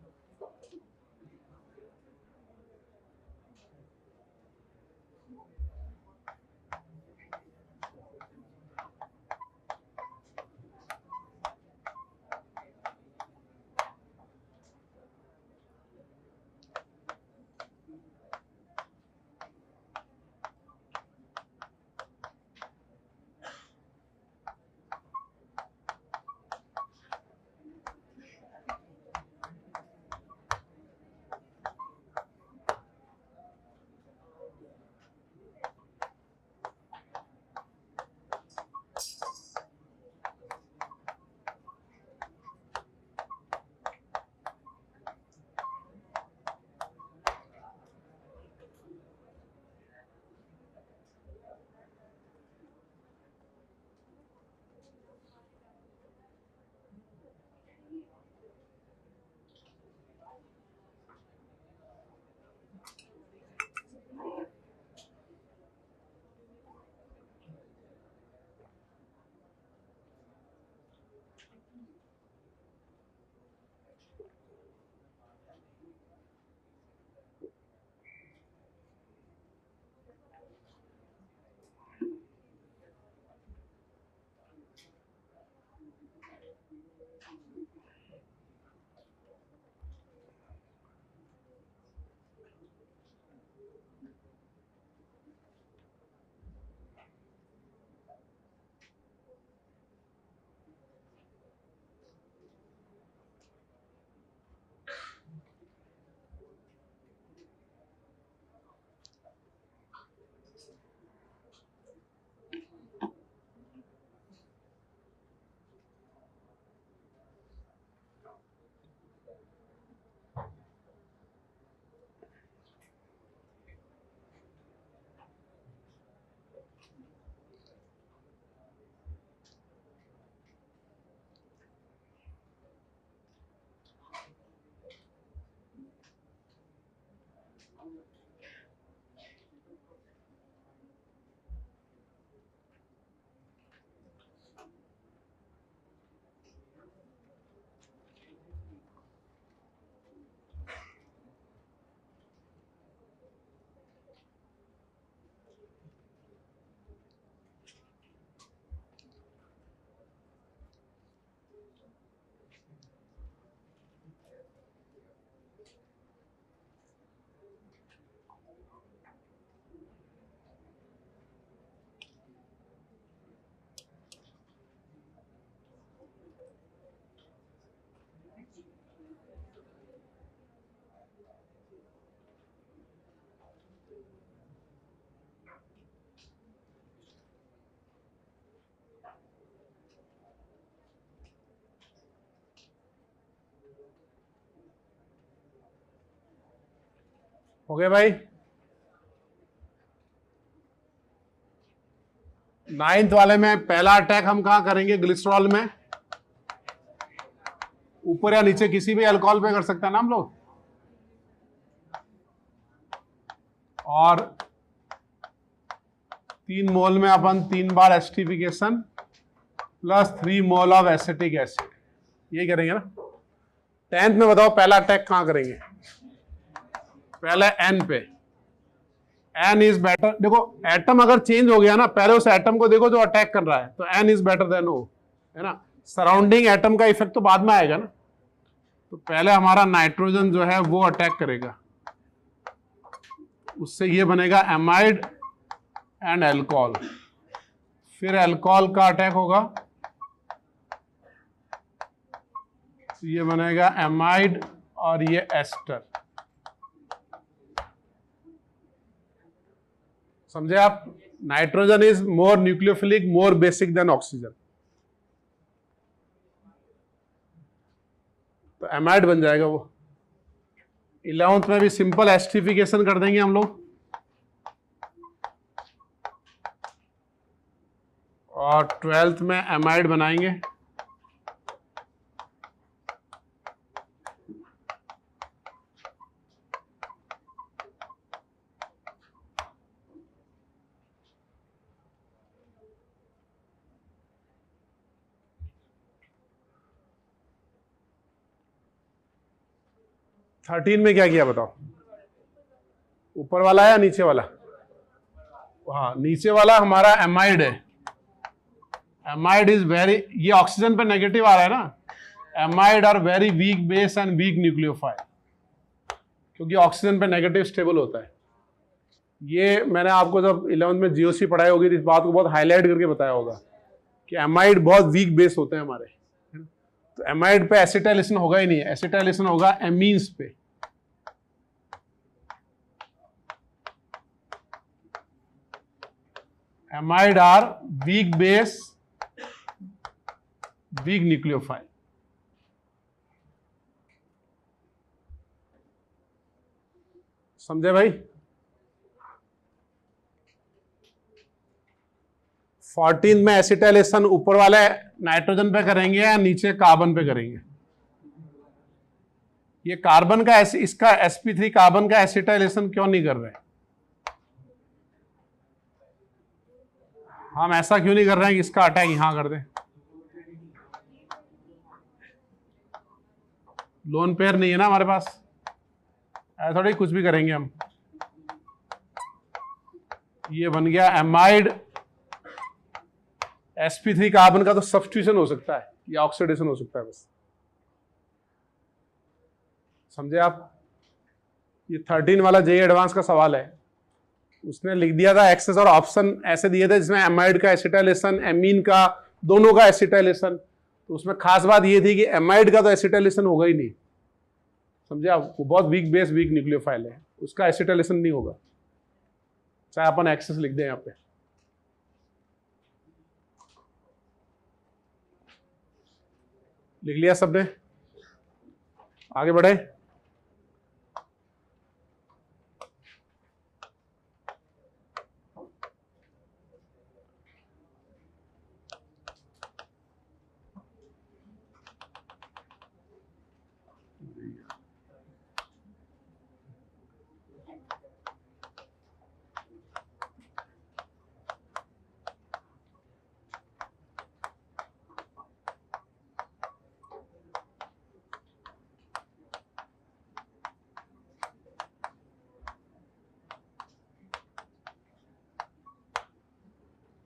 हो गया भाई। 9th वाले में पहला अटैक हम कहां करेंगे? ग्लिसरॉल में, ऊपर या नीचे किसी भी अल्कोहल पे कर सकते हैं ना हम लोग। और 3 मोल में अपन 3 बार esterification plus 3 mole of acetic acid, ये करेंगे ना। 10th में बताओ पहला अटैक कहां करेंगे? पहले एन पे। एन इज बेटर, देखो एटम अगर चेंज हो गया ना, पहले उस एटम को देखो जो अटैक कर रहा है, तो एन इज बेटर देन ओ, है ना। सराउंडिंग एटम का इफेक्ट तो बाद में आएगा ना। तो पहले हमारा नाइट्रोजन जो है वो अटैक करेगा, उससे ये बनेगा एमाइड एंड अल्कोहल। फिर अल्कोहल का अटैक होगा, तो ये बनेगा एमाइड और ये एस्टर। समझे आप? Nitrogen is more nucleophilic, more basic than oxygen, तो एमाइड बन जाएगा वो। 11th में भी सिंपल एस्टिफिकेशन कर देंगे हम लोग, और 12th में एमाइड बनाएंगे। 13 में क्या किया बताओ? ऊपर वाला या नीचे वाला? हाँ, नीचे वाला हमारा एमाइड है। एमाइड इज वेरी, ये ऑक्सीजन पे नेगेटिव आ रहा है ना। Amide are very weak base and weak nucleophile, क्योंकि ऑक्सीजन पे नेगेटिव स्टेबल होता है। ये मैंने आपको जब 11th में जीओसी पढ़ाई होगी तो इस बात को बहुत हाईलाइट करके बताया होगा कि एमाइड बहुत वीक बेस होते हैं हमारे। तो एमाइड पे एसिटाइलेशन होगा ही नहीं, एसिटाइलेशन होगा एमीन्स पे। Amide are weak base, weak nucleophile. समझे भाई? 14 में एसिटाइलेशन ऊपर वाले नाइट्रोजन पे करेंगे या नीचे कार्बन पे करेंगे? ये कार्बन का इसका sp3 कार्बन का एसिटाइलेशन क्यों नहीं कर रहे? हम ऐसा क्यों नहीं कर रहे हैं कि इसका अटैक यहां कर दें? लोन पेयर नहीं है ना हमारे पास, ऐसा थोड़ी कुछ भी करेंगे हम। ये बन गया एमाइड, sp3 कार्बन का तो सब्स्टिट्यूशन हो सकता है या ऑक्सीडेशन हो सकता है बस। समझे आप? ये 13 वाला जेई एडवांस का सवाल है। उसने लिख दिया था एक्सेस और ऑप्शन ऐसे दिए थे जिसमें एमाइड का एसिटाइलेशन, एमीन का, दोनों का एसिटाइलेशन। तो उसमें खास बात ये थी कि एमाइड का तो एसिटाइलेशन होगा ही नहीं। समझे आप? वो बहुत वीक बेस, वीक न्यूक्लियोफाइल है, उसका एसिटाइलेशन नहीं होगा, चाहे अपन एक्सेस लिख दें यहां पे। लिख लिया सबने? आगे बढ़े।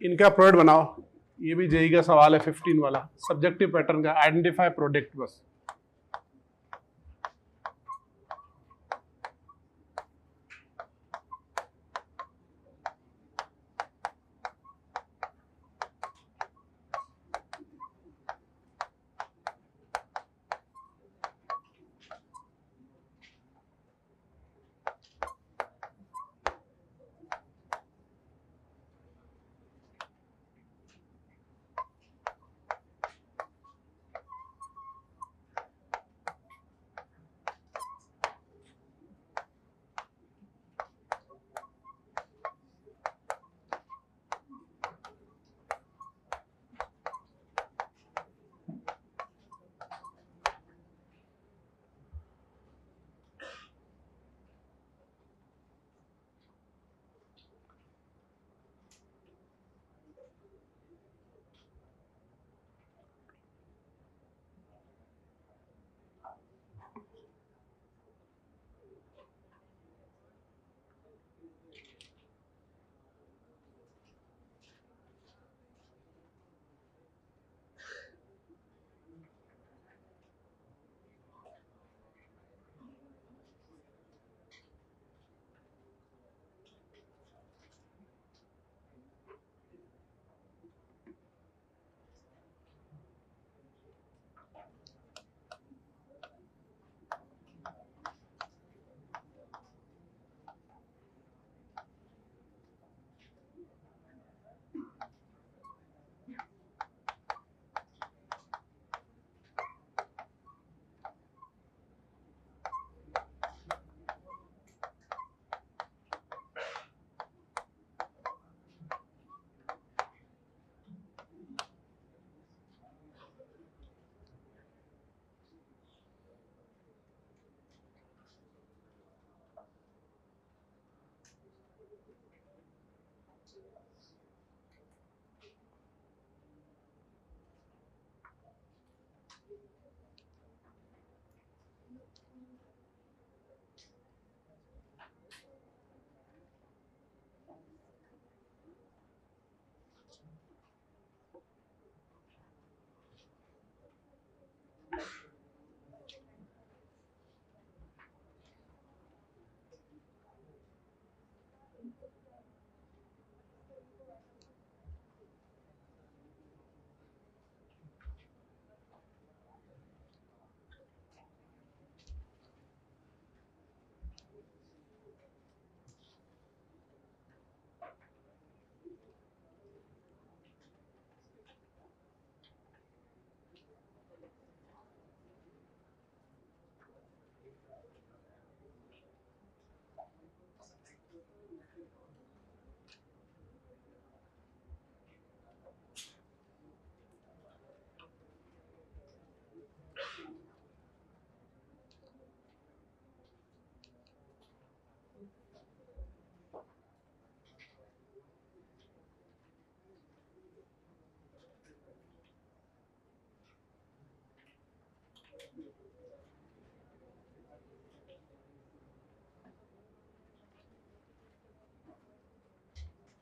इनका प्रोडक्ट बनाओ। ये भी जेई का सवाल है 15 वाला, सब्जेक्टिव पैटर्न का। आइडेंटिफाई प्रोडक्ट बस।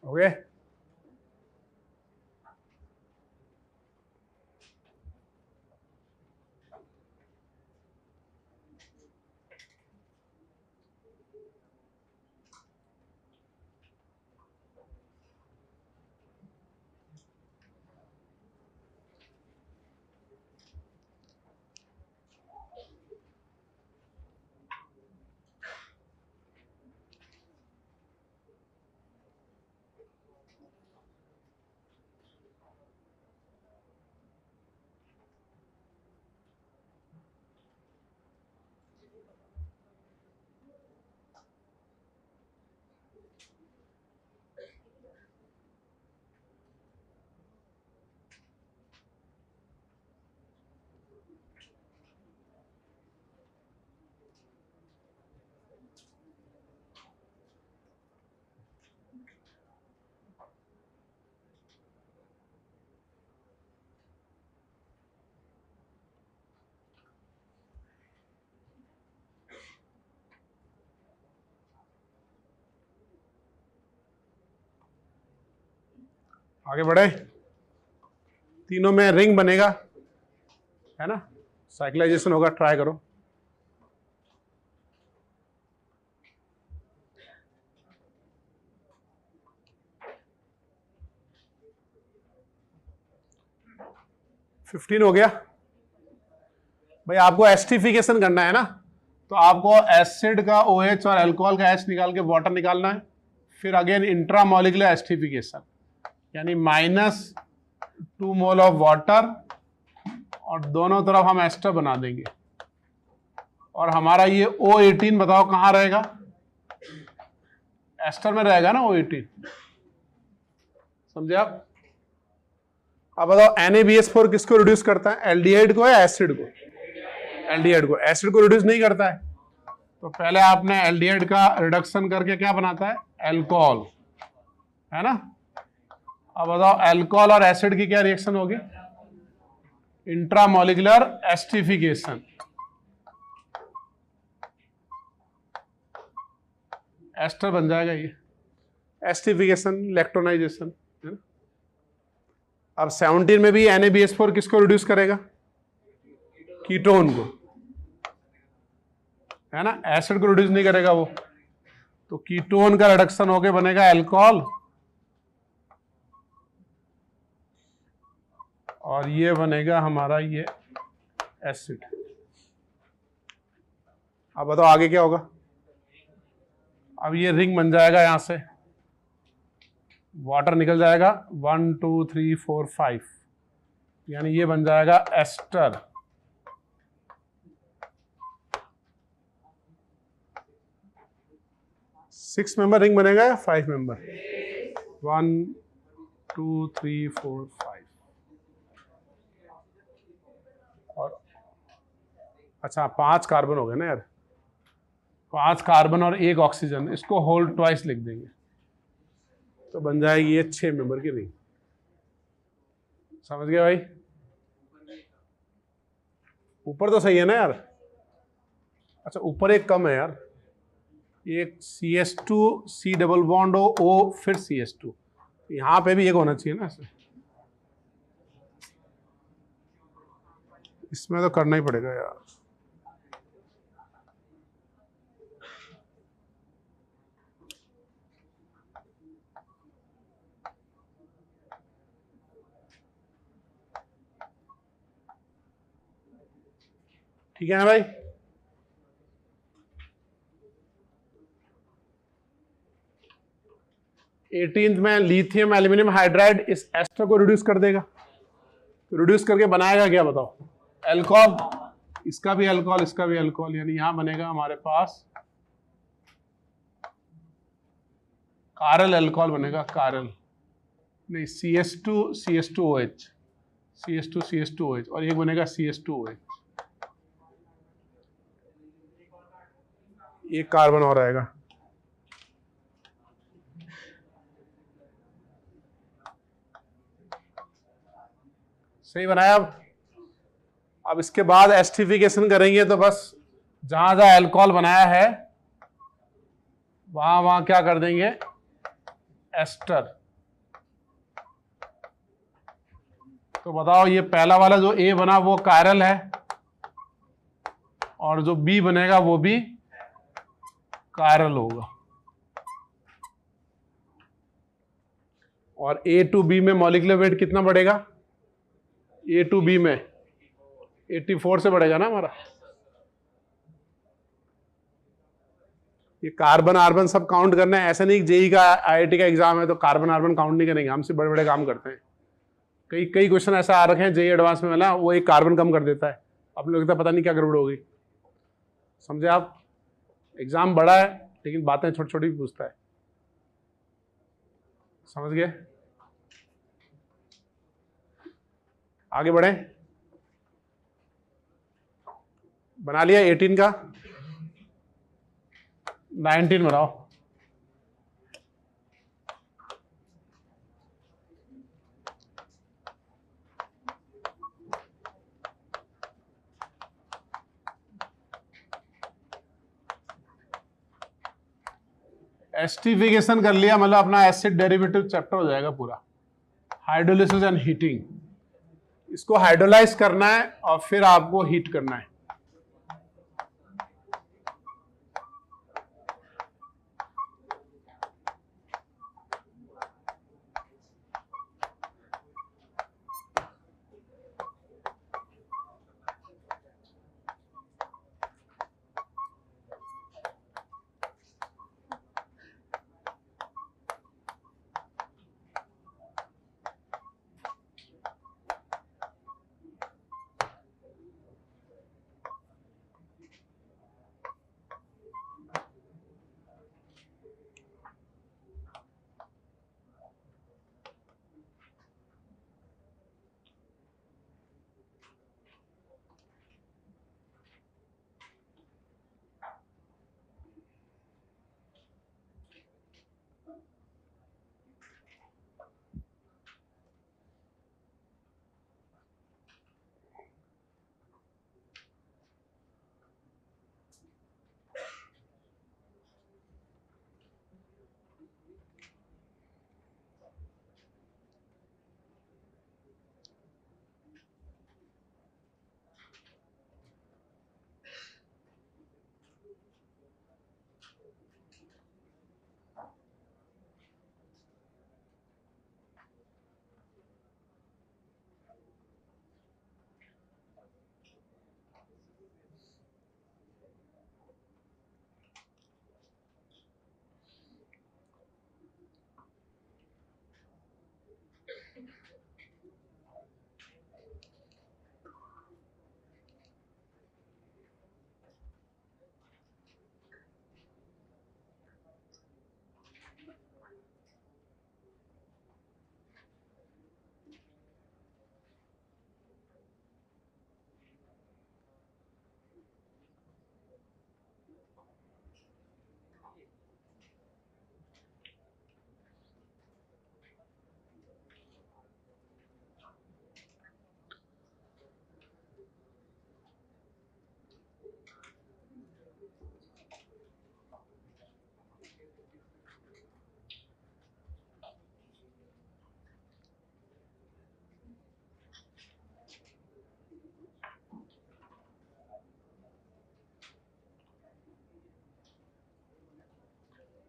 ओके आगे बढ़े। तीनों में रिंग बनेगा, है ना, साइक्लाइजेशन होगा, ट्राई करो। हो गया भाई। आपको एस्टिफिकेशन करना है ना, तो आपको एसिड का OH और अल्कोहल का H निकाल के वाटर निकालना है। फिर अगेन इंट्रामोलिकुलर एस्टिफिकेशन, यानी -2 मोल ऑफ वाटर और दोनों तरफ हम एस्टर बना देंगे। और हमारा ये O18 बताओ कहां रहेगा? एस्टर में रहेगा ना O18, समझे आप? अब बताओ NaBH4 किसको रिड्यूस करता है, एल्डिहाइड को या एसिड को? एल्डिहाइड को। एसिड को रिड्यूस नहीं करता है। तो पहले आपने एल्डिहाइड का रिडक्शन करके क्या बनाता है, अल्कोहल, है ना। अब बताओ अल्कोहल और एसिड की क्या रिएक्शन होगी, इंट्रामोलिकुलर एस्टिफिकेशन। एस्टर बन जाएगा ये, एस्टिफिकेशन, इलेक्ट्रोनाइजेशन, है ना। अब 17 में भी NaBH4 किसको रिड्यूस करेगा, कीटोन को, है ना, एसिड को रिड्यूस नहीं करेगा वो। तो कीटोन का रिडक्शन होके बनेगा अल्कोहल, और ये बनेगा हमारा ये एसिड। अब बताओ आगे क्या होगा। अब ये रिंग बन जाएगा, यहां से वाटर निकल जाएगा 1 2 3 4 5, यानी ये बन जाएगा एस्टर। सिक्स मेंबर रिंग बनेगा या 5 मेंबर? 1 2 3 4 5। और अच्छा 5 कार्बन हो गए ना यार, 5 कार्बन और 1 ऑक्सीजन, इसको होल्ड ट्वाइस लिख देंगे तो बन जाएगी ये 6 मेंबर की रिंग। समझ गए भाई? ऊपर तो सही है ना यार। अच्छा ऊपर एक कम है यार, एक CH2 C डबल बॉन्ड हो O फिर CH2, यहां पे भी एक होना चाहिए ना। इसमें तो करना ही पड़ेगा यार। ठीक है ना भाई? एटीन्थ में लिथियम एल्यूमिनियम हाइड्राइड इस एस्टर को रिड्यूस कर देगा। तो रिड्यूस करके बनाएगा क्या बताओ, अल्कोहल। इसका भी अल्कोहल, इसका भी अल्कोहल, यानी यहां बनेगा हमारे पास कारल अल्कोहल बनेगा, कारल नहीं CH2 CH2OH, CH2 CH2OH, और एक बनेगा CH2OH। एक कार्बन और आएगा। सही बनाया। अब इसके बाद एस्टिफिकेशन करेंगे तो बस जहां जहां अल्कोहल बनाया है वहां वहां क्या कर देंगे, एस्टर। तो बताओ ये पहला वाला जो ए बना वो कायरल है, और जो बी बनेगा वो भी कायरल होगा। और ए टू बी में मॉलिक्यूलर वेट कितना बढ़ेगा? ए टू बी में 84 से बढ़ेगा ना हमारा। ये कार्बन आर्बन सब काउंट करना है, ऐसा नहीं कि जेई का आईआईटी का एग्जाम है तो कार्बन आर्बन काउंट नहीं करेंगे, हमसे बड़े बड़े काम करते हैं। कई कई क्वेश्चन ऐसा आ रखे हैं जेई एडवांस में ना, वो एक कार्बन कम कर देता है, अपने लोग पता नहीं क्या गड़बड़ होगी। समझे आप? एग्जाम बड़ा है लेकिन बातें छोटी छोटी पूछता है। समझ गए? आगे बढ़े। बना लिया 18 का, 19 बनाओ। एस्टिफिकेशन कर लिया मतलब अपना एसिड डेरिवेटिव चैप्टर हो जाएगा पूरा। हाइड्रोलिसिस एंड हीटिंग, इसको हाइड्रोलाइज करना है और फिर आपको हीट करना है।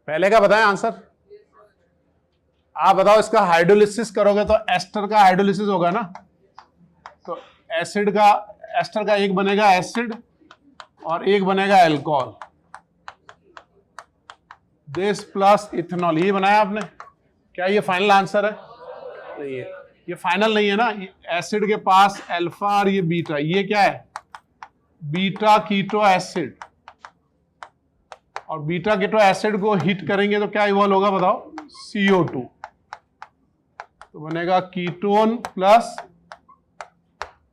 पहले का बताएं आंसर। आप बताओ, इसका हाइड्रोलिसिस करोगे तो एस्टर का हाइड्रोलिसिस होगा ना, तो एसिड का, एस्टर का एक बनेगा एसिड और एक बनेगा एल्कोहल, दिस प्लस इथेनॉल। ये बनाया आपने, क्या ये फाइनल आंसर है? नहीं है, ये फाइनल नहीं है ना। एसिड के पास अल्फा और ये बीटा, ये क्या है? Beta keto acid. और बीटा कीटो एसिड को हीट करेंगे तो क्या इवॉल्व होगा बताओ? CO2। तो बनेगा कीटोन प्लस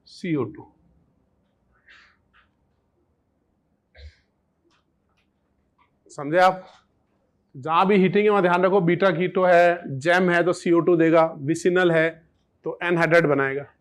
CO2। समझे आप? जहां भी हीटिंग है वहां ध्यान रखो, बीटा कीटो है, जेम है तो CO2 देगा, विसिनल है तो एनहाइड्राइड बनाएगा।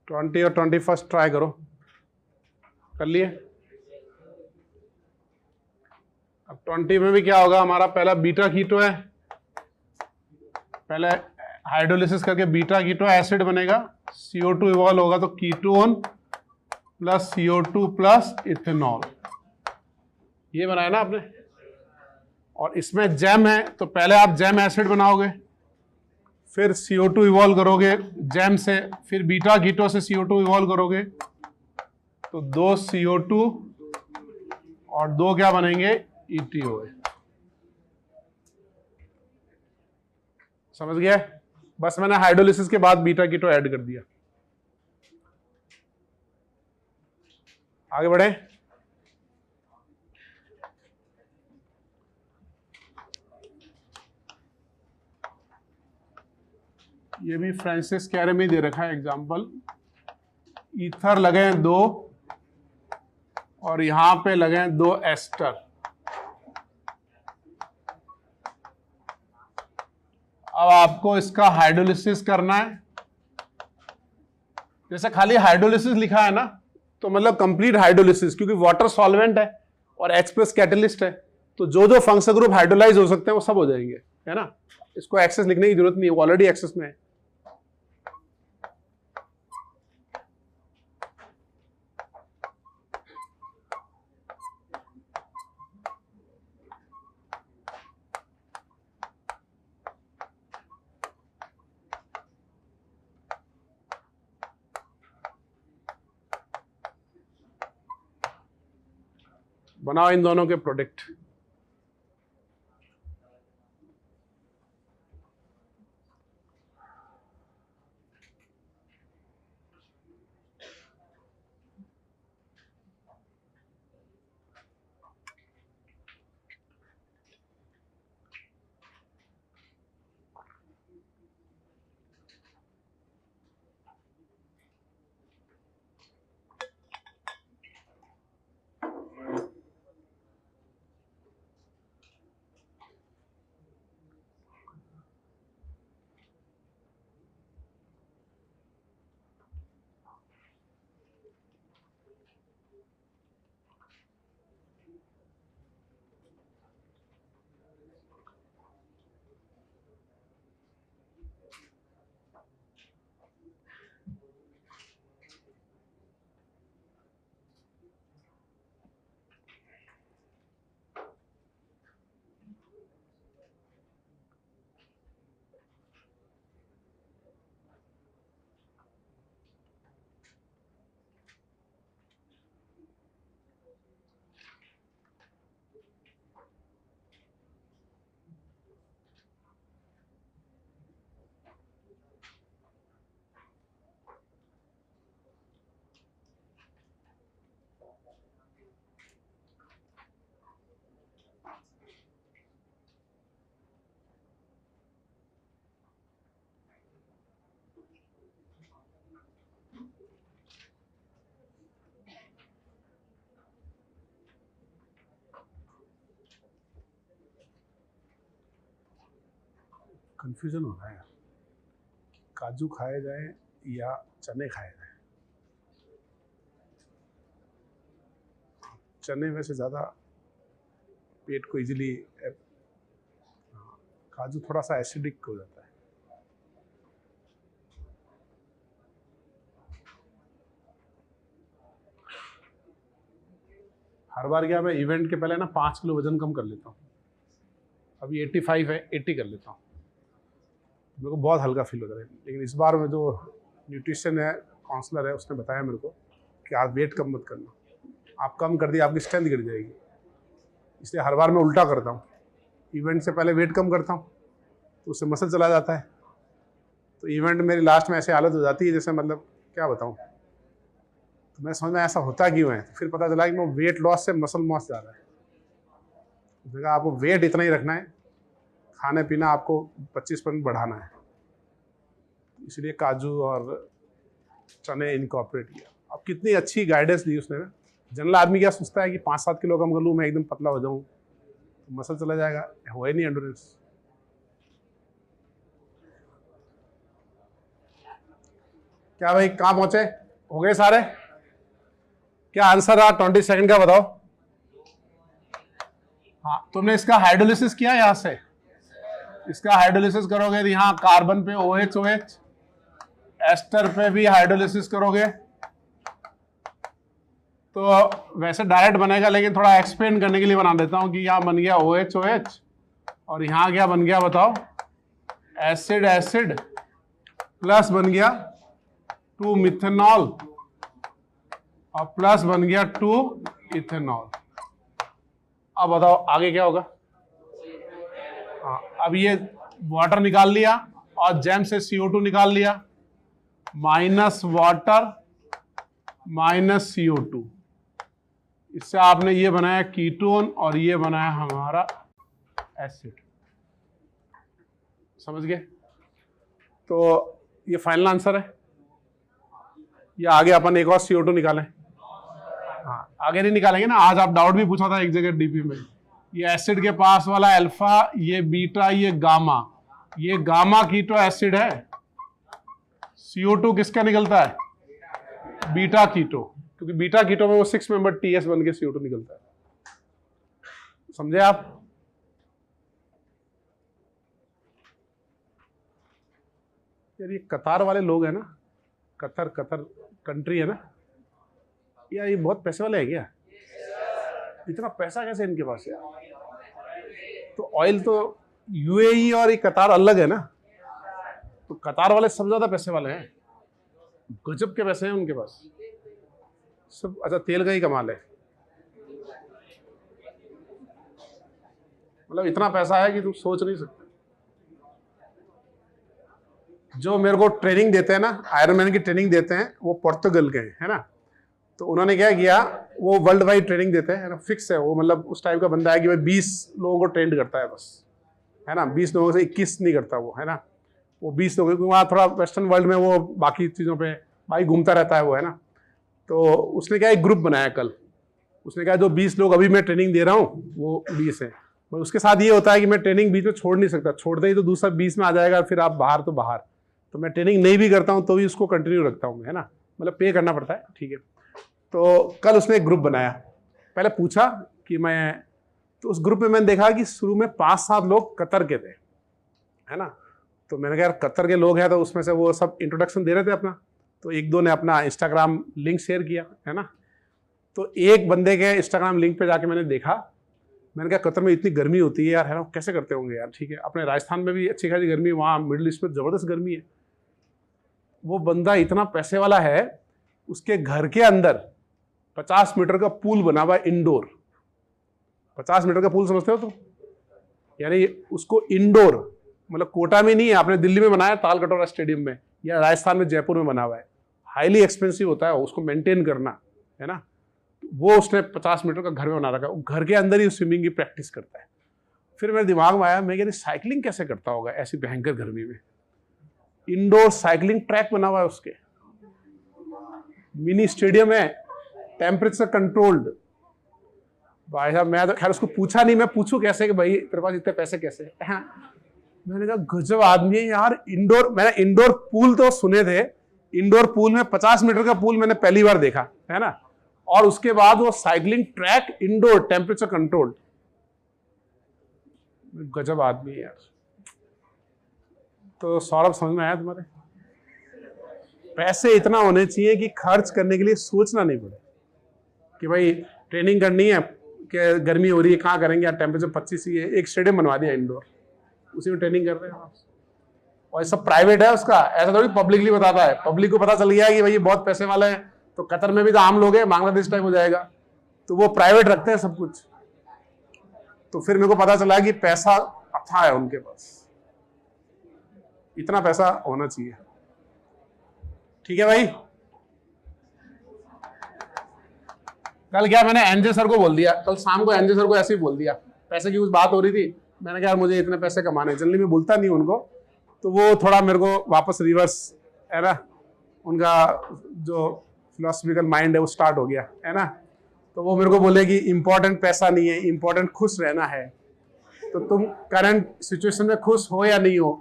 20 और 21 ट्राई करो, कर लिए। अब 20 में भी क्या होगा, हमारा पहला बीटा कीटो है, पहले हाइड्रोलिसिस करके बीटा कीटो एसिड बनेगा, CO2 इवॉल्व होगा तो ketone plus CO2 plus ethanol, ये बनाया ना आपने। और इसमें जैम है तो पहले आप जैम एसिड बनाओगे, फिर CO2 इवॉल्व करोगे जैम से, फिर बीटा कीटो से CO2 इवॉल्व करोगे तो 2 CO2 और 2 क्या बनेंगे, ETOA। समझ गया? बस मैंने हाइड्रोलिसिस के बाद बीटा कीटो ऐड कर दिया। आगे बढ़े। ये भी फ्रांसिस कैरे में दे रखा है एग्जांपल। ईथर लगे हैं 2 और यहां पे लगे हैं 2 एस्टर। अब आपको इसका हाइड्रोलिसिस करना है। जैसे खाली हाइड्रोलिसिस लिखा है ना, तो मतलब कंप्लीट हाइड्रोलिसिस, क्योंकि वाटर सॉल्वेंट है और H+ कैटलिस्ट है, तो जो जो फंक्शनल ग्रुप हाइड्रोलाइज हो सकते हैं वो सब हो जाएंगे, है ना। इसको एक्सेस लिखने की जरूरत नहीं है, ऑलरेडी एक्सेस में है। बनाओ इन दोनों के प्रोडक्ट। कंफ्यूजन हो रहा है, काजू खाए जाए या चने खाए जाए। चने में से ज़्यादा पेट को इजीली, काजू थोड़ा सा एसिडिक हो जाता है। हर बार क्या, मैं इवेंट के पहले ना 5 किलो वजन कम कर लेता हूँ। अभी 85 है, 80 कर लेता हूँ, मेरे को बहुत हल्का फील होता है। लेकिन इस बार में जो न्यूट्रिशन है काउंसलर है, उसने बताया मेरे को कि आप वेट कम मत करना, आप कम कर दिया आपकी स्ट्रेंथ गिर जाएगी। इसलिए हर बार मैं उल्टा करता हूँ, इवेंट से पहले वेट कम करता हूँ तो उससे मसल चला जाता है, तो इवेंट मेरी लास्ट में ऐसी हालत हो जाती है जैसे मतलब क्या बताऊँ। तो मैं समझ में ऐसा होता क्यों है, तो फिर पता चला कि मैं वेट लॉस से मसल मॉस जा रहा है। तो आपको वेट इतना ही रखना है, खाने पीना आपको 25% बढ़ाना है, इसलिए काजू और चने इनकॉर्पोरेट किया। अब कितनी अच्छी गाइडेंस दी उसने ना। जनरल आदमी क्या सोचता है कि 5-7 किलो कम कर लूँ, मैं एकदम पतला हो जाऊँ तो मसल चला जाएगा, हो ही नहीं एंडोरेंस। क्या भाई कहाँ पहुंचे, हो गए सारे? क्या आंसर रहा 20 सेकंड का बताओ। हाँ, तुमने इसका हाइड्रोलिसिस किया यहाँ से, इसका हाइड्रोलिसिस करोगे तो यहाँ कार्बन पे OH OH, एस्टर पे भी हाइड्रोलिसिस करोगे तो वैसे डायरेक्ट बनेगा, लेकिन थोड़ा एक्सप्लेन करने के लिए बना देता हूं कि यहाँ बन गया OH OH और यहाँ क्या बन गया बताओ, एसिड एसिड प्लस बन गया 2 मिथेनॉल और प्लस बन गया 2 इथेनॉल। अब बताओ आगे क्या होगा। हाँ, अब ये वाटर निकाल लिया और जैम से CO2 निकाल लिया, माइनस वाटर माइनस CO2, इससे आपने ये बनाया कीटोन और ये बनाया हमारा एसिड। समझ गए? तो ये फाइनल आंसर है। ये आगे अपन एक और CO2 निकालें। हाँ, आगे नहीं निकालेंगे ना, आज आप डाउट भी पूछा था एक जगह डीपी में। ये एसिड के पास वाला अल्फा, ये बीटा, ये गामा, ये गामा कीटो एसिड है। CO2 किसका निकलता है? बीटा कीटो, क्योंकि बीटा कीटो में वो 6 मेंबर TS बन के CO2 निकलता है। समझे आप? यार ये कतार वाले लोग हैं ना, कतर कंट्री है ना, यार ये बहुत पैसे वाले हैं क्या? इतना पैसा कैसे इनके पास यार? तो ऑयल तो UAE और ये कतार अलग है ना, तो कतार वाले सब ज्यादा पैसे वाले हैं, गजब के पैसे हैं उनके पास सब। अच्छा, तेल का ही कमाल है, मतलब इतना पैसा है कि तुम सोच नहीं सकते। जो मेरे को ट्रेनिंग देते हैं ना, आयरन मैन की ट्रेनिंग देते हैं, वो पोर्तुगल के है ना, तो उन्होंने क्या किया, वो वर्ल्ड वाइड ट्रेनिंग देते हैं ना, फिक्स है वो, मतलब उस टाइप का बंदा है कि भाई 20 लोगों को ट्रेंड करता है बस, है ना, 20 लोगों से 21 नहीं करता वो, है ना, वो 20 लोगों, क्योंकि वहाँ थोड़ा वेस्टर्न वर्ल्ड में वो बाकी चीज़ों पे भाई घूमता रहता है वो, है ना। तो उसने क्या एक ग्रुप बनाया कल, उसने कहा जो 20 लोग अभी मैं ट्रेनिंग दे रहा हूँ वो 20 है, पर उसके साथ ये होता है कि मैं ट्रेनिंग बीच में छोड़ नहीं सकता, छोड़ते ही तो दूसरा 20 में आ जाएगा, फिर आप बाहर तो बाहर, तो मैं ट्रेनिंग नहीं भी करता हूँ तो भी उसको कंटिन्यू रखता हूँ, है ना, मतलब पे करना पड़ता है, ठीक है। तो कल उसने एक ग्रुप बनाया, पहले पूछा कि मैं, तो उस ग्रुप में मैंने देखा कि शुरू में 5-7 लोग कतर के थे, है ना, तो मैंने कहा यार कतर के लोग हैं, तो उसमें से वो सब इंट्रोडक्शन दे रहे थे अपना, तो 1-2 ने अपना इंस्टाग्राम लिंक शेयर किया, है ना, तो एक बंदे के इंस्टाग्राम लिंक पे जाके मैंने देखा, मैंने कहा कतर में इतनी गर्मी होती है यार, है ना, कैसे करते होंगे यार, ठीक है, अपने राजस्थान में भी अच्छी खासी गर्मी है, वहाँ मिडिल ईस्ट में ज़बरदस्त गर्मी है। वो बंदा इतना पैसे वाला है, उसके घर के अंदर 50 मीटर का पूल बना हुआ है इंडोर। 50 मीटर का पूल समझते हो तुम? यानी उसको इंडोर, मतलब कोटा में नहीं है, आपने दिल्ली में बनाया ताल कटोरा स्टेडियम में, या राजस्थान में जयपुर में बना हुआ है, हाईली एक्सपेंसिव होता है उसको मेंटेन करना, है ना, वो उसने 50 मीटर का घर में बना रखा है, घर के अंदर ही स्विमिंग की प्रैक्टिस करता है। फिर मेरे दिमाग में आया, मैं कह रही साइकिलिंग कैसे करता होगा ऐसी भयंकर गर्मी में, इंडोर साइकिलिंग ट्रैक बना हुआ है उसके, मिनी स्टेडियम है, टेम्परेचर कंट्रोल्ड। भाई साहब मैं तो खैर उसको पूछा नहीं, मैं पूछूं कैसे कि भाई तेरे पास इतने पैसे कैसे? मैंने कहा गजब आदमी है यार। इंडोर, मैंने इंडोर पूल तो सुने थे, इंडोर पूल में 50 मीटर का पूल मैंने पहली बार देखा, है ना, और उसके बाद वो cycling track indoor temperature controlled. गजब आदमी है यार। तो सौरभ समझ में आया तुम्हारे? पैसे इतना होने चाहिए कि खर्च करने के लिए सोचना नहीं पड़े कि भाई ट्रेनिंग करनी है कि गर्मी हो रही है, कहाँ करेंगे यार, टेम्परेचर 25 ही है, एक स्टेडियम बनवा दिया इंडोर, उसी में ट्रेनिंग कर रहे हैं। और सब प्राइवेट है उसका, ऐसा थोड़ी पब्लिकली बताता है, पब्लिक को पता चल गया कि भाई ये बहुत पैसे वाला है, तो कतर में भी तो आम लोग हैं, बांग्लादेश टाइप हो जाएगा, तो वो प्राइवेट रखते हैं सब कुछ। तो फिर मेरे को पता चला कि पैसा अथाह है उनके पास, इतना पैसा होना चाहिए। ठीक है भाई, कल क्या मैंने एनजे सर को बोल दिया, कल शाम को एनजे सर को ऐसे ही बोल दिया, पैसे की कुछ बात हो रही थी, मैंने कहा मुझे इतने पैसे कमाने, जनरली मैं बोलता नहीं उनको, तो वो थोड़ा मेरे को वापस रिवर्स, है ना, उनका जो फिलोसफिकल माइंड है वो स्टार्ट हो गया, है ना, तो वो मेरे को बोले कि इम्पोर्टेंट पैसा नहीं है, इम्पोर्टेंट खुश रहना है। तो तुम करंट सिचुएशन में खुश हो या नहीं हो?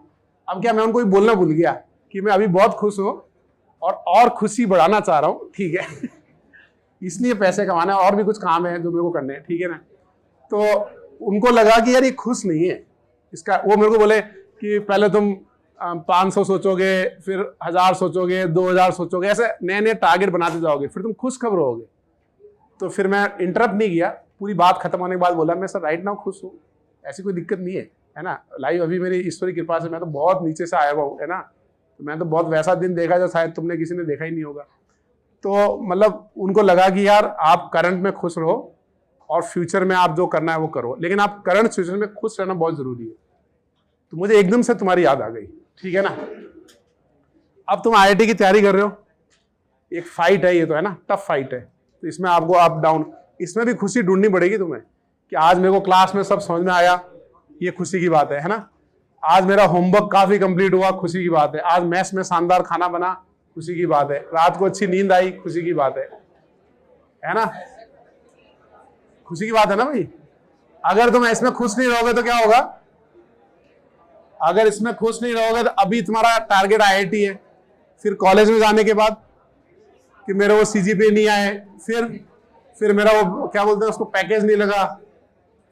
अब क्या मैं उनको बोलना भूल गया कि मैं अभी बहुत खुश हूँ और खुशी बढ़ाना चाह रहा हूँ, ठीक है। इसलिए पैसे कमाना है, और भी कुछ काम है जो मेरे को करने हैं, ठीक है ना। तो उनको लगा कि यार ये खुश नहीं है इसका, वो मेरे को बोले कि पहले तुम 500 सोचोगे, फिर 1000 सोचोगे, 2000 सोचोगे, ऐसे नए नए टारगेट बनाते जाओगे, फिर तुम खुश कब रहोगे। तो फिर मैं इंटरप्ट नहीं किया, पूरी बात खत्म होने के बाद बोला मैं सर राइट नाउ खुश हूँ, ऐसी कोई दिक्कत नहीं है ना। लाइफ अभी मेरी ईश्वर की कृपा से मैं तो बहुत नीचे से आया हुआ हूँ, है ना। तो मैं तो बहुत वैसा दिन देखा जो शायद तुमने किसी ने देखा ही नहीं होगा। तो मतलब उनको लगा कि यार आप करंट में खुश रहो और फ्यूचर में आप जो करना है वो करो, लेकिन आप करंट सिचुएशन में खुश रहना बहुत जरूरी है। तो मुझे एकदम से तुम्हारी याद आ गई, ठीक है ना। अब तुम IIT की तैयारी कर रहे हो, एक फाइट है ये तो, है ना, टफ फाइट है। तो इसमें आपको अप डाउन, इसमें भी खुशी ढूंढनी पड़ेगी तुम्हें कि आज मेरे को क्लास में सब समझ में आया, ये खुशी की बात है ना। आज मेरा होमवर्क काफी कंप्लीट हुआ, खुशी की बात है। आज मेस में शानदार खाना बना, खुशी की बात है। रात को अच्छी नींद आई, खुशी की बात है ना। खुशी की बात है ना भाई। अगर तुम इसमें खुश नहीं रहोगे तो क्या होगा, अगर इसमें खुश नहीं रहोगे तो अभी तुम्हारा टारगेट IIT है, फिर कॉलेज में जाने के बाद कि मेरे वो CGPA नहीं आए, फिर मेरा वो क्या बोलते हैं उसको पैकेज नहीं लगा,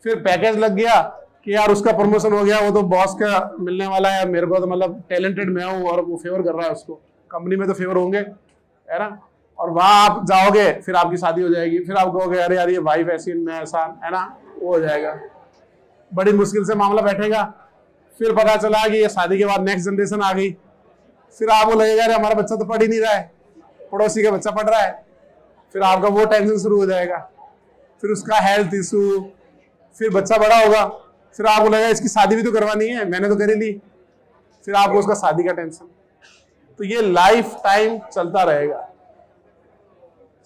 फिर पैकेज लग गया कि यार उसका प्रमोशन हो गया, वो तो बॉस का मिलने वाला है, मेरे को तो मतलब टैलेंटेड मैं हूँ और वो फेवर कर रहा है उसको, कंपनी में तो फेवर होंगे, है ना। और वहां आप जाओगे, फिर आपकी शादी हो जाएगी, फिर आप कहोगे अरे यार ये वाइफ ऐसी मैं ऐसा, है ना, वो हो जाएगा। बड़ी मुश्किल से मामला बैठेगा, फिर पता चला कि ये शादी के बाद नेक्स्ट जनरेशन आ गई, फिर आपको लगेगा अरे हमारा बच्चा तो पढ़ ही नहीं रहा है, पड़ोसी का बच्चा पढ़ रहा है, फिर आपका वो टेंशन शुरू हो जाएगा, फिर उसका हेल्थ इशू, फिर बच्चा बड़ा होगा, फिर आपको लगेगा इसकी शादी भी तो करवानी है, मैंने तो कर ही ली, फिर आपको उसका शादी का टेंशन। तो ये लाइफ टाइम चलता रहेगा,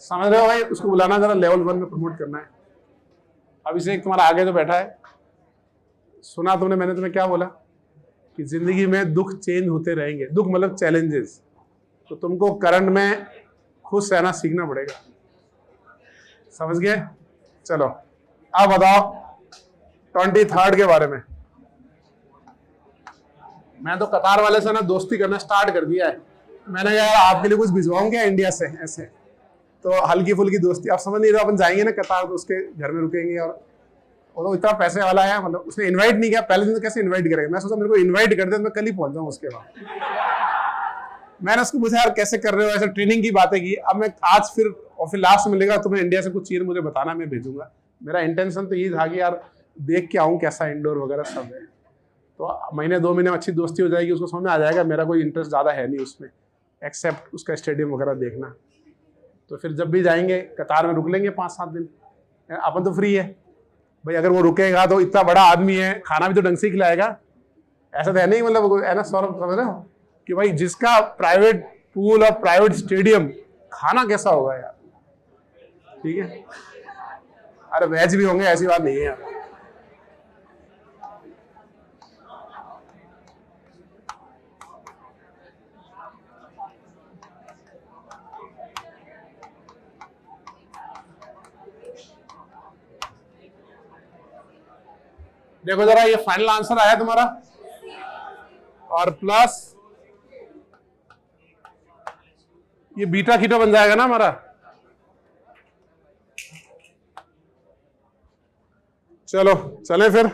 समझ रहे हो भाई। उसको बुलाना जरा लेवल 1 में प्रमोट करना है। अब इसे तुम्हारा आगे जो बैठा है, सुना तुमने, मैंने तुम्हें क्या बोला कि जिंदगी में दुख चेंज होते रहेंगे, दुख मतलब चैलेंजेस। तो तुमको करंट में खुश रहना सीखना पड़ेगा, समझ गए। चलो अब बताओ 23rd के बारे में। मैं तो कतार वाले से ना दोस्ती करना स्टार्ट कर दिया है। मैंने यार आपके लिए कुछ भिजवाऊं क्या इंडिया से, ऐसे तो हल्की फुल्की दोस्ती। आप समझ नहीं रहे, अपन जाएंगे ना कतार तो उसके घर में रुकेंगे, और वो तो इतना पैसे वाला है, मतलब उसने इनवाइट नहीं किया, पहले दिन तो कैसे इनवाइट करेगा। मैं सोचा मेरे को इनवाइट कर दे तो मैं कल ही पहुंच जाऊँ उसके बाद। मैंने उसको पूछा यार कैसे कर रहे हो, ऐसे ट्रेनिंग की बातें की। अब मैं आज फिर और फिर लास्ट मिलेगा तुम्हें इंडिया से कुछ चीज मुझे बताना, मैं भेजूंगा। मेरा इंटेंशन तो ये था कि यार देख के आऊँ कैसा इंडोर वगैरह सब है। तो महीने 2 महीने में अच्छी दोस्ती हो जाएगी, उसको समझ में आ जाएगा मेरा कोई इंटरेस्ट ज़्यादा है नहीं उसमें, एक्सेप्ट उसका स्टेडियम वगैरह देखना। तो फिर जब भी जाएंगे कतार में रुक लेंगे 5-7 दिन, अपन तो फ्री है भाई। अगर वो रुकेगा तो इतना बड़ा आदमी है, खाना भी तो ढंग से खिलाएगा, ऐसा तो है नहीं, मतलब है ना सौरभ, समझ रहे हो कि भाई जिसका प्राइवेट पूल और प्राइवेट स्टेडियम, खाना कैसा होगा यार, ठीक है। अरे वेज भी होंगे, ऐसी बात नहीं है यार। देखो जरा, ये फाइनल आंसर आया तुम्हारा, और प्लस ये बीटा कीटो बन जाएगा ना हमारा। चलो चले फिर।